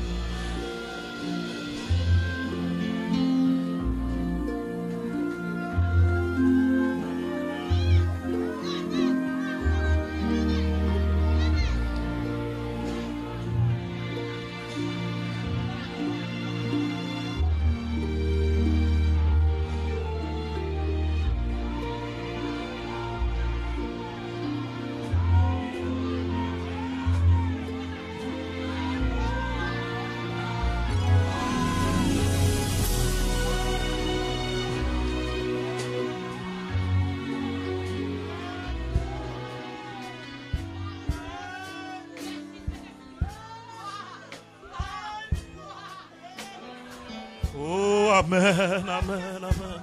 Speaker 1: Oh, amen, amen, amen.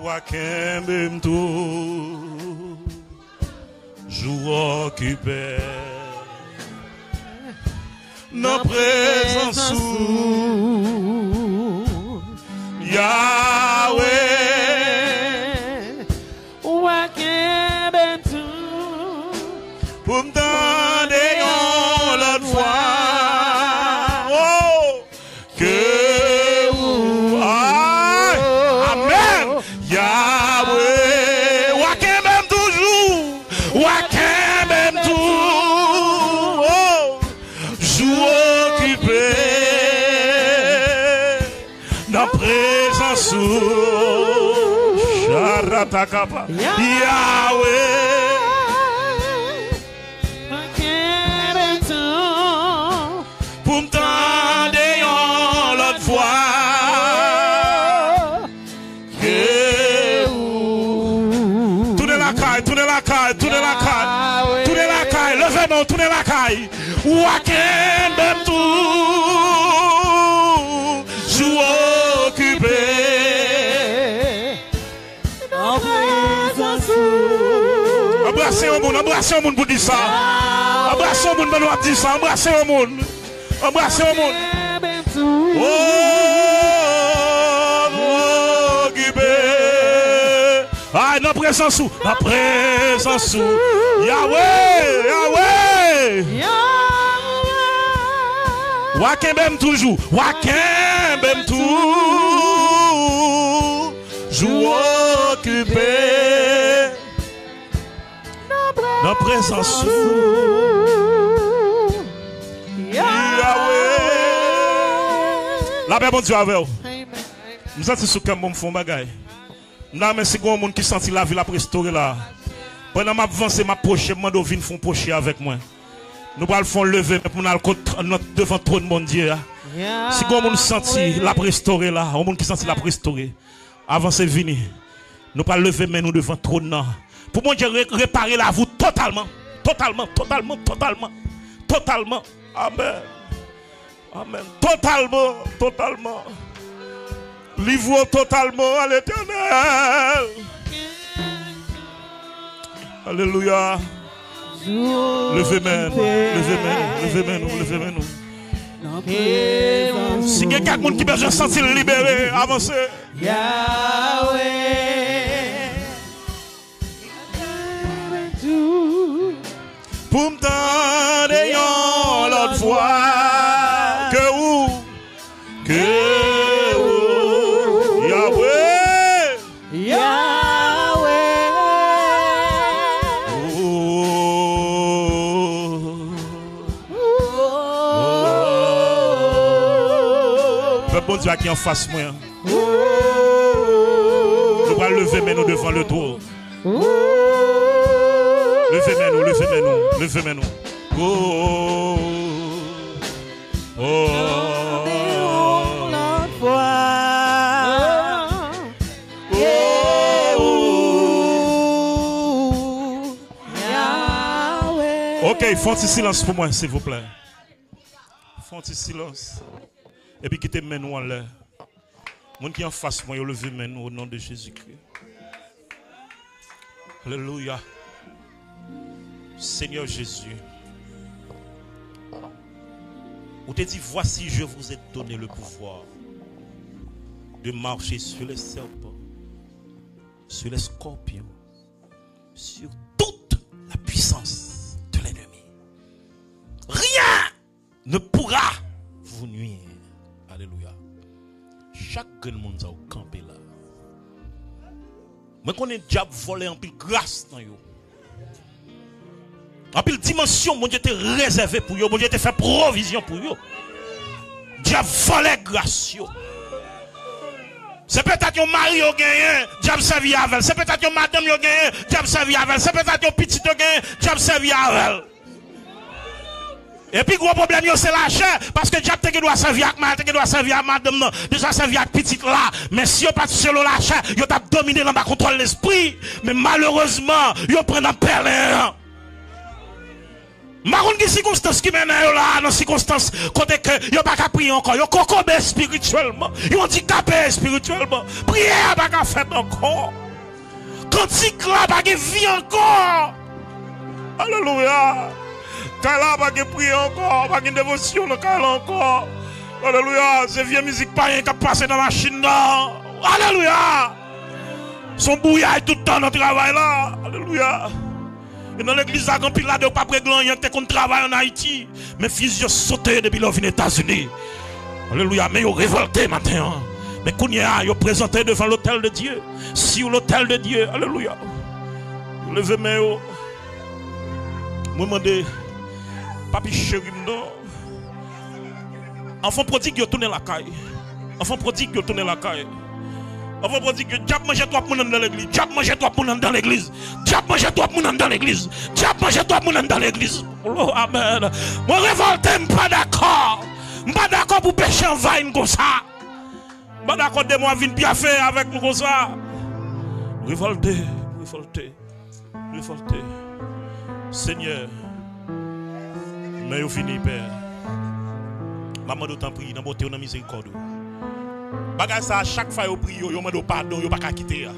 Speaker 1: Oh, I can't be too. jour occupé. Dans présence Yahweh. Pour me donner l'autre fois. Oh, que vous. Amen. Yahweh. Wakin même toujours. Wakin même tout. Oh, jour occupé. Dans présence. Sharatakapa. Yahweh. Tournez la caille, Waken même tout, joue occupé. Embrassez au monde pour dire ça. Embrassez au monde pour dire ça. Embrassez au monde. Embrassez au monde. Oh, occupé. Ah, dans présence où? Dans présence où? Yahweh, Yahweh. Waken même toujours. Waken même tout. Joue occupé. Dans présence où? Yahweh. La paix, bon Dieu, avec vous. Nous sommes sur le bon fond bagaille. Non, mais c'est un monde qui sentit la vie la restaurer là. Pendant ma avancée, ma poche, je demande aux vignes font pocher avec moi. Nous allons faire lever pour nous devant trop de monde Dieu. Si un monde senti la restaurer là, un monde qui sentit la restaurer, avancez vini. Nous allons lever mais nous devant trop de gens. Pour mon Dieu réparer la vous totalement. Totalement. Amen. Amen. Totalement. Livre totalement à l'Éternel. Alléluia. Levez-nous. Si il y a quelqu'un qui besoin de sentir libéré, avancez.
Speaker 2: Yahweh.
Speaker 1: Pour me donner l'autre fois que bon Dieu qui en face moi. Nous allons lever mais nous devant le trône. Levez-nous. Oh. Ok, font un silence pour moi, s'il vous plaît. Font un silence. Et puis quittez mes nous en l'air. Mon qui en face moi, levez mes nous au nom de Jésus-Christ. Alléluia. Seigneur Jésus. On te dit, voici, je vous ai donné le pouvoir de marcher sur les serpents, sur les scorpions, sur toute la puissance de l'ennemi. Rien ne pourra vous nuire. Alléluia. Chaque grand monde a campé là. Mais qu'on est diable volé en pile grâce dans yo. En pile dimension, mon Dieu était réservé pour yo, mon Dieu était fait provision pour yo. Diable volé grâce yo. C'est peut-être un mari qui a gagné, diable servi avec elle. C'est peut-être une madame qui a gagné, diable servi avec elle. C'est peut-être un petit qui a gagné, diable servi avec elle. Et puis, gros problème, c'est la chair. Parce que diable doit servir avec madame, doit servir avec madame, non. Déjà servir avec petite là. Mais si on pas sur la chair, il a dominé dans ma contrôle l'esprit. Mais malheureusement, il prend un perlin. Maroun qui circonstance qui mène là, dans circonstance, côté que, yo pas qu'à prier encore, yo kokobé spirituellement, yo handicapé spirituellement, prière pas qu'à faire encore. Cantique là, pas qu'à vie encore. Alléluia. Quand là, pas de prier encore, pas de dévotion, quand là encore. Alléluia. C'est vieux musique païen qui a passé dans la machine là. Alléluia. Son bouillage tout le temps dans le travail là. Alléluia. Et dans l'église, il y a un pile là de pas réglant, il y a un travail en Haïti. Mais fils, ils ont sauté depuis leur vie aux États-Unis. Alléluia. Mais ils ont révolté maintenant. Mais quand ils ont présenté devant l'autel de Dieu. Sur l'autel de Dieu. Alléluia. Levez mes mains. Moi, je demande, papi chéri, non. Enfant prodigue, il tourne la caille. Enfant prodigue, il tourne la caille. Enfant prodigue, diable mange toi pour dans l'église. Diable mange toi pour dans l'église. Diable mange toi pour dans l'église. Diable mange toi pour dans l'église. Oh, amen. Moi, révolte, je ne suis pas d'accord. Je ne suis pas d'accord pour pécher en vain comme ça. Je ne suis pas d'accord de moi venir bien faire avec nous comme ça. Révolté, révolté, révolté. Seigneur, mais vous fini, Père. Maman d'autant prie, dans beauté, dans miséricorde. Bagay ça, à chaque fois vous priez, vous demandez pardon, vous ne pouvez pas quitter.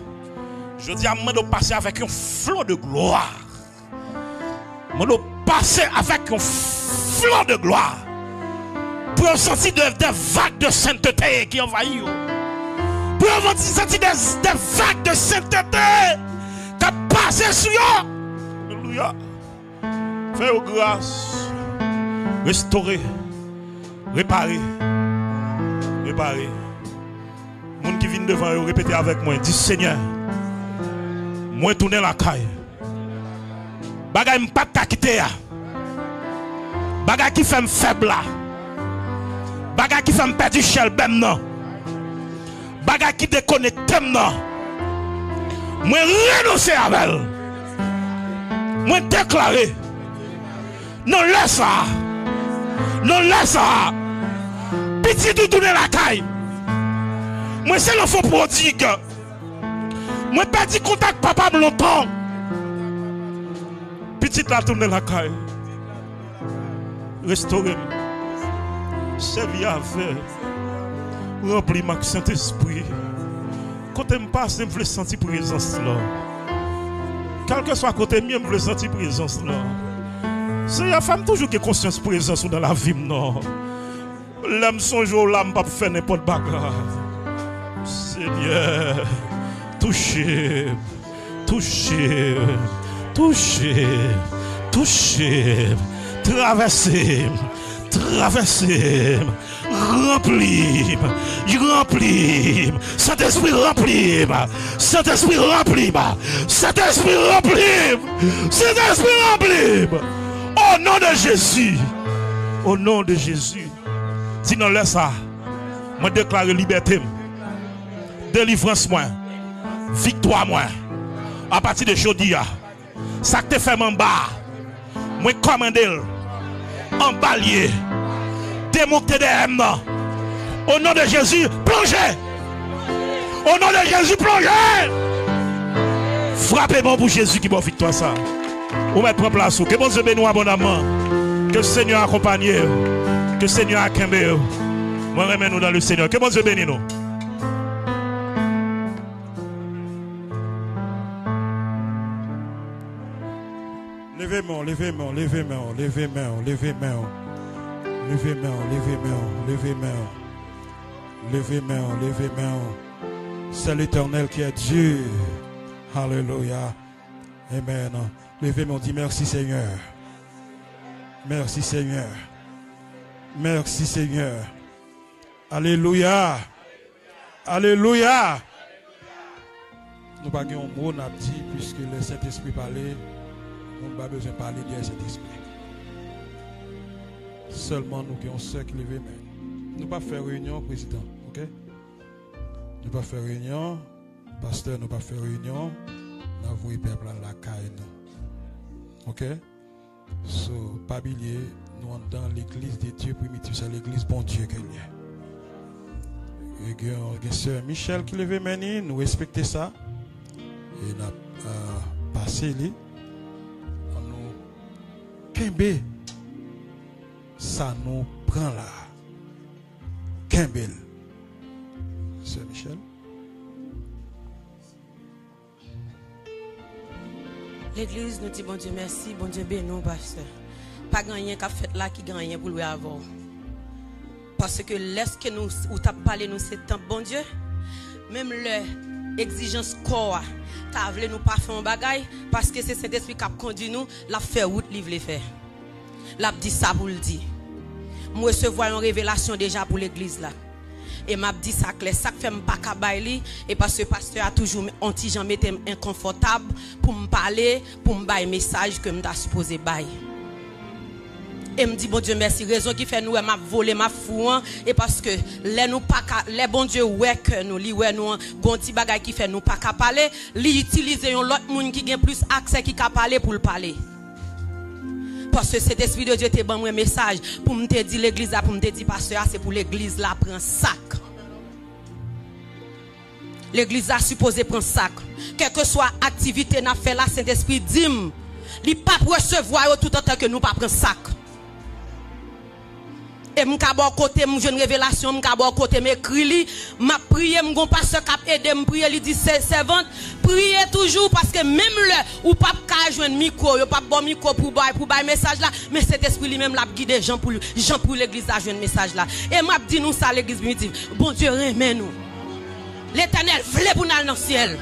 Speaker 1: Je dis à moi de passer avec un flot de gloire. Moi de passer avec un flot de gloire. Pour sentir des vagues de sainteté qui envahissent. Pour sentir des vagues de sainteté qui passent sur vous. Alléluia. Fais-vous grâce. Restaurer. Réparer. Réparer. Les gens qui viennent devant eux, répétez avec moi. Dis Seigneur, moi tourner la caille. Bagay m'pas ta quitter. Bagay qui fait me faible là. Bagay qui fait me perdre chel ben non. Bagay qui déconnecte non. Moi renoncer avec elle. Moi déclarer. Non laisse ça. Non laisse ça. Petit tout tourner la caille. Moi c'est l'enfant prodigue. Moi pas dit contact papa longtemps. Petit la tourner la caille. Restaurer. Servir à faire. Remplir ma Saint-Esprit. Quand je passe, je veux sentir présence là. Quel que soit côté mieux, je veux sentir présence là. C'est la femme toujours qui a conscience présence dans la vie non. L'âme son jour l'âme pas faire n'importe bagarre. Seigneur, touchez, touchez, touchez, touchez, traversez, traversez, remplis, remplis, Saint-Esprit remplis, Saint-Esprit remplis, Saint-Esprit remplis, Saint-Esprit remplis. Au nom de Jésus, au nom de Jésus. Sinon laisse ça, moi déclare liberté, délivrance moi, victoire moi. À partir de aujourd'hui, ça que te fait en bas, moi commander, emballer, démonter des haines. Au nom de Jésus, plongez. Au nom de Jésus, plongez. Frappez-moi pour Jésus qui m'a victoire ça. Vous mettez en place. Que bon Dieu bénisse abondamment. Que le Seigneur accompagne. Que le Seigneur accueille. Moi, remets-nous dans le Seigneur. Que bon Dieu bénisse nous.
Speaker 3: Levez-moi, levez-moi, levez-moi, levez-moi, levez-moi. Levez-moi, levez-moi, levez-moi. Levez-moi, levez-moi. C'est l'Éternel qui est Dieu. Alléluia. Amen. Levez-moi, dis merci Seigneur. Merci Seigneur. Merci Seigneur. Alléluia. Alléluia. Nous n'avons pas un mot à dire puisque le Saint-Esprit parlait. Nous n'avons pas besoin de parler de Saint-Esprit. Seulement nous qui avons seul qui levé main. Nous ne pas faire réunion, président. Ok? Nous ne pas faire réunion. Pasteur, nous ne pas faire réunion. Nous avons vu peuple à la caille. Ok? So, pas oublier, nous sommes dans l'église de Dieu primitif. C'est l'église bon Dieu qu'il y a. Et il y a sœur Michel qui levé main. Nous respectons ça. Et nous avons passé lui. Kembe, ça nous prend là. Kembe, Sœur Michel.
Speaker 4: L'église nous dit bon Dieu merci, bon Dieu bénis nous, pasteur. Pas gagné qu'a fait là qui gagne pour lui avoir. Parce que lorsque nous ou t'a parlé nous c'est temps bon Dieu. Même l'exigence corps t'a voulu nous pas faire un bagaille parce que c'est cet esprit qui a conduit nous, l'a fait route livre les faire. L'a dit ça pour le dire. Moi recevoir une révélation déjà pour l'église là. Et m'a dit ça clair, ça fait pas cabaye et parce que le pasteur a toujours anti Jean mettait inconfortable pour me parler, pour me bailler message que m'ta supposé bailler. Et me dit bon Dieu merci, raison qui fait nous m'a volé m'a fouan et parce que les nous pas les bon Dieu ouais que nous li ouais nous gon petit bagay qui fait nous pas ka parler, li utiliser un l'autre monde qui gagne plus accès qui ka parler pour le parler. Parce que cet esprit de Dieu te ban un message pour me te dire l'église là, pour me te dire pasteur c'est pour l'église là prend sac. L'église a supposé prendre sac. Quelle que soit activité n'a fait là, Saint-Esprit dit, il pas recevoir tout en temps que nous pas prendre sac. Et m'ka bon côté m'jou une révélation, m'ka bon côté m'écrit li, m'a prié m'gon pasteur k'ap aider m'prier li dit servante, priez toujours parce que même le ou pas ka joindre micro, yo pas bon micro pour bail message là, mais cet esprit lui même l'a guider Jean pour l'église à joindre message là. Et m'a dit nous ça l'église primitive. Bon Dieu remet nous. L'Éternel voulait pour nous dans le ciel.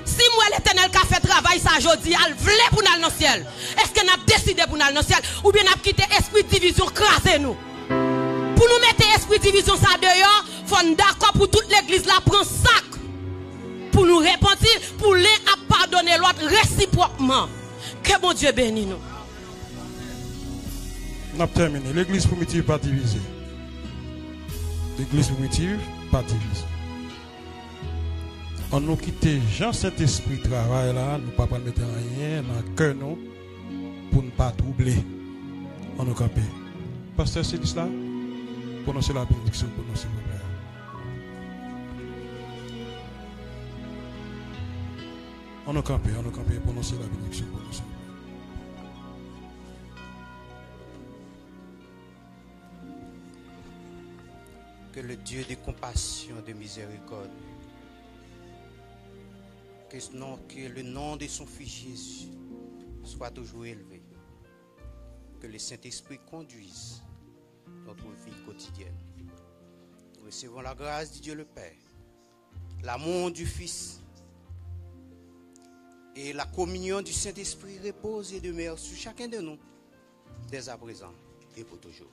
Speaker 4: Si moi l'Éternel qui a fait travail ça aujourd'hui, elle voulait pour nous dans le ciel. Est-ce qu'on a décidé pour nous dans le ciel ou bien on a quitté esprit de division craser nous? Pour nous mettre esprit de division ça dehors, faut d'accord pour toute l'église là prendre sac. Pour nous repentir, pour les pardonner l'autre réciproquement. Que bon Dieu bénisse nous.
Speaker 3: On a terminé. L'église primitive pas divisée. L'église primitive pas divisée. On nous quitte Jean cet esprit de travail là, nous ne pouvons pas mettre rien dans le cœur nous pour ne pas troubler. On nous camper. Pasteur, c'est cela. Prononcez la bénédiction pour nous, s'il vous plaît. On nous camper, prononcez la bénédiction pour nous, s'il vous plaît.
Speaker 5: Que le Dieu de compassion, de miséricorde, que le nom de son Fils Jésus soit toujours élevé. Que le Saint-Esprit conduise notre vie quotidienne. Nous recevons la grâce de Dieu le Père, l'amour du Fils et la communion du Saint-Esprit repose et demeure sur chacun de nous, dès à présent et pour toujours.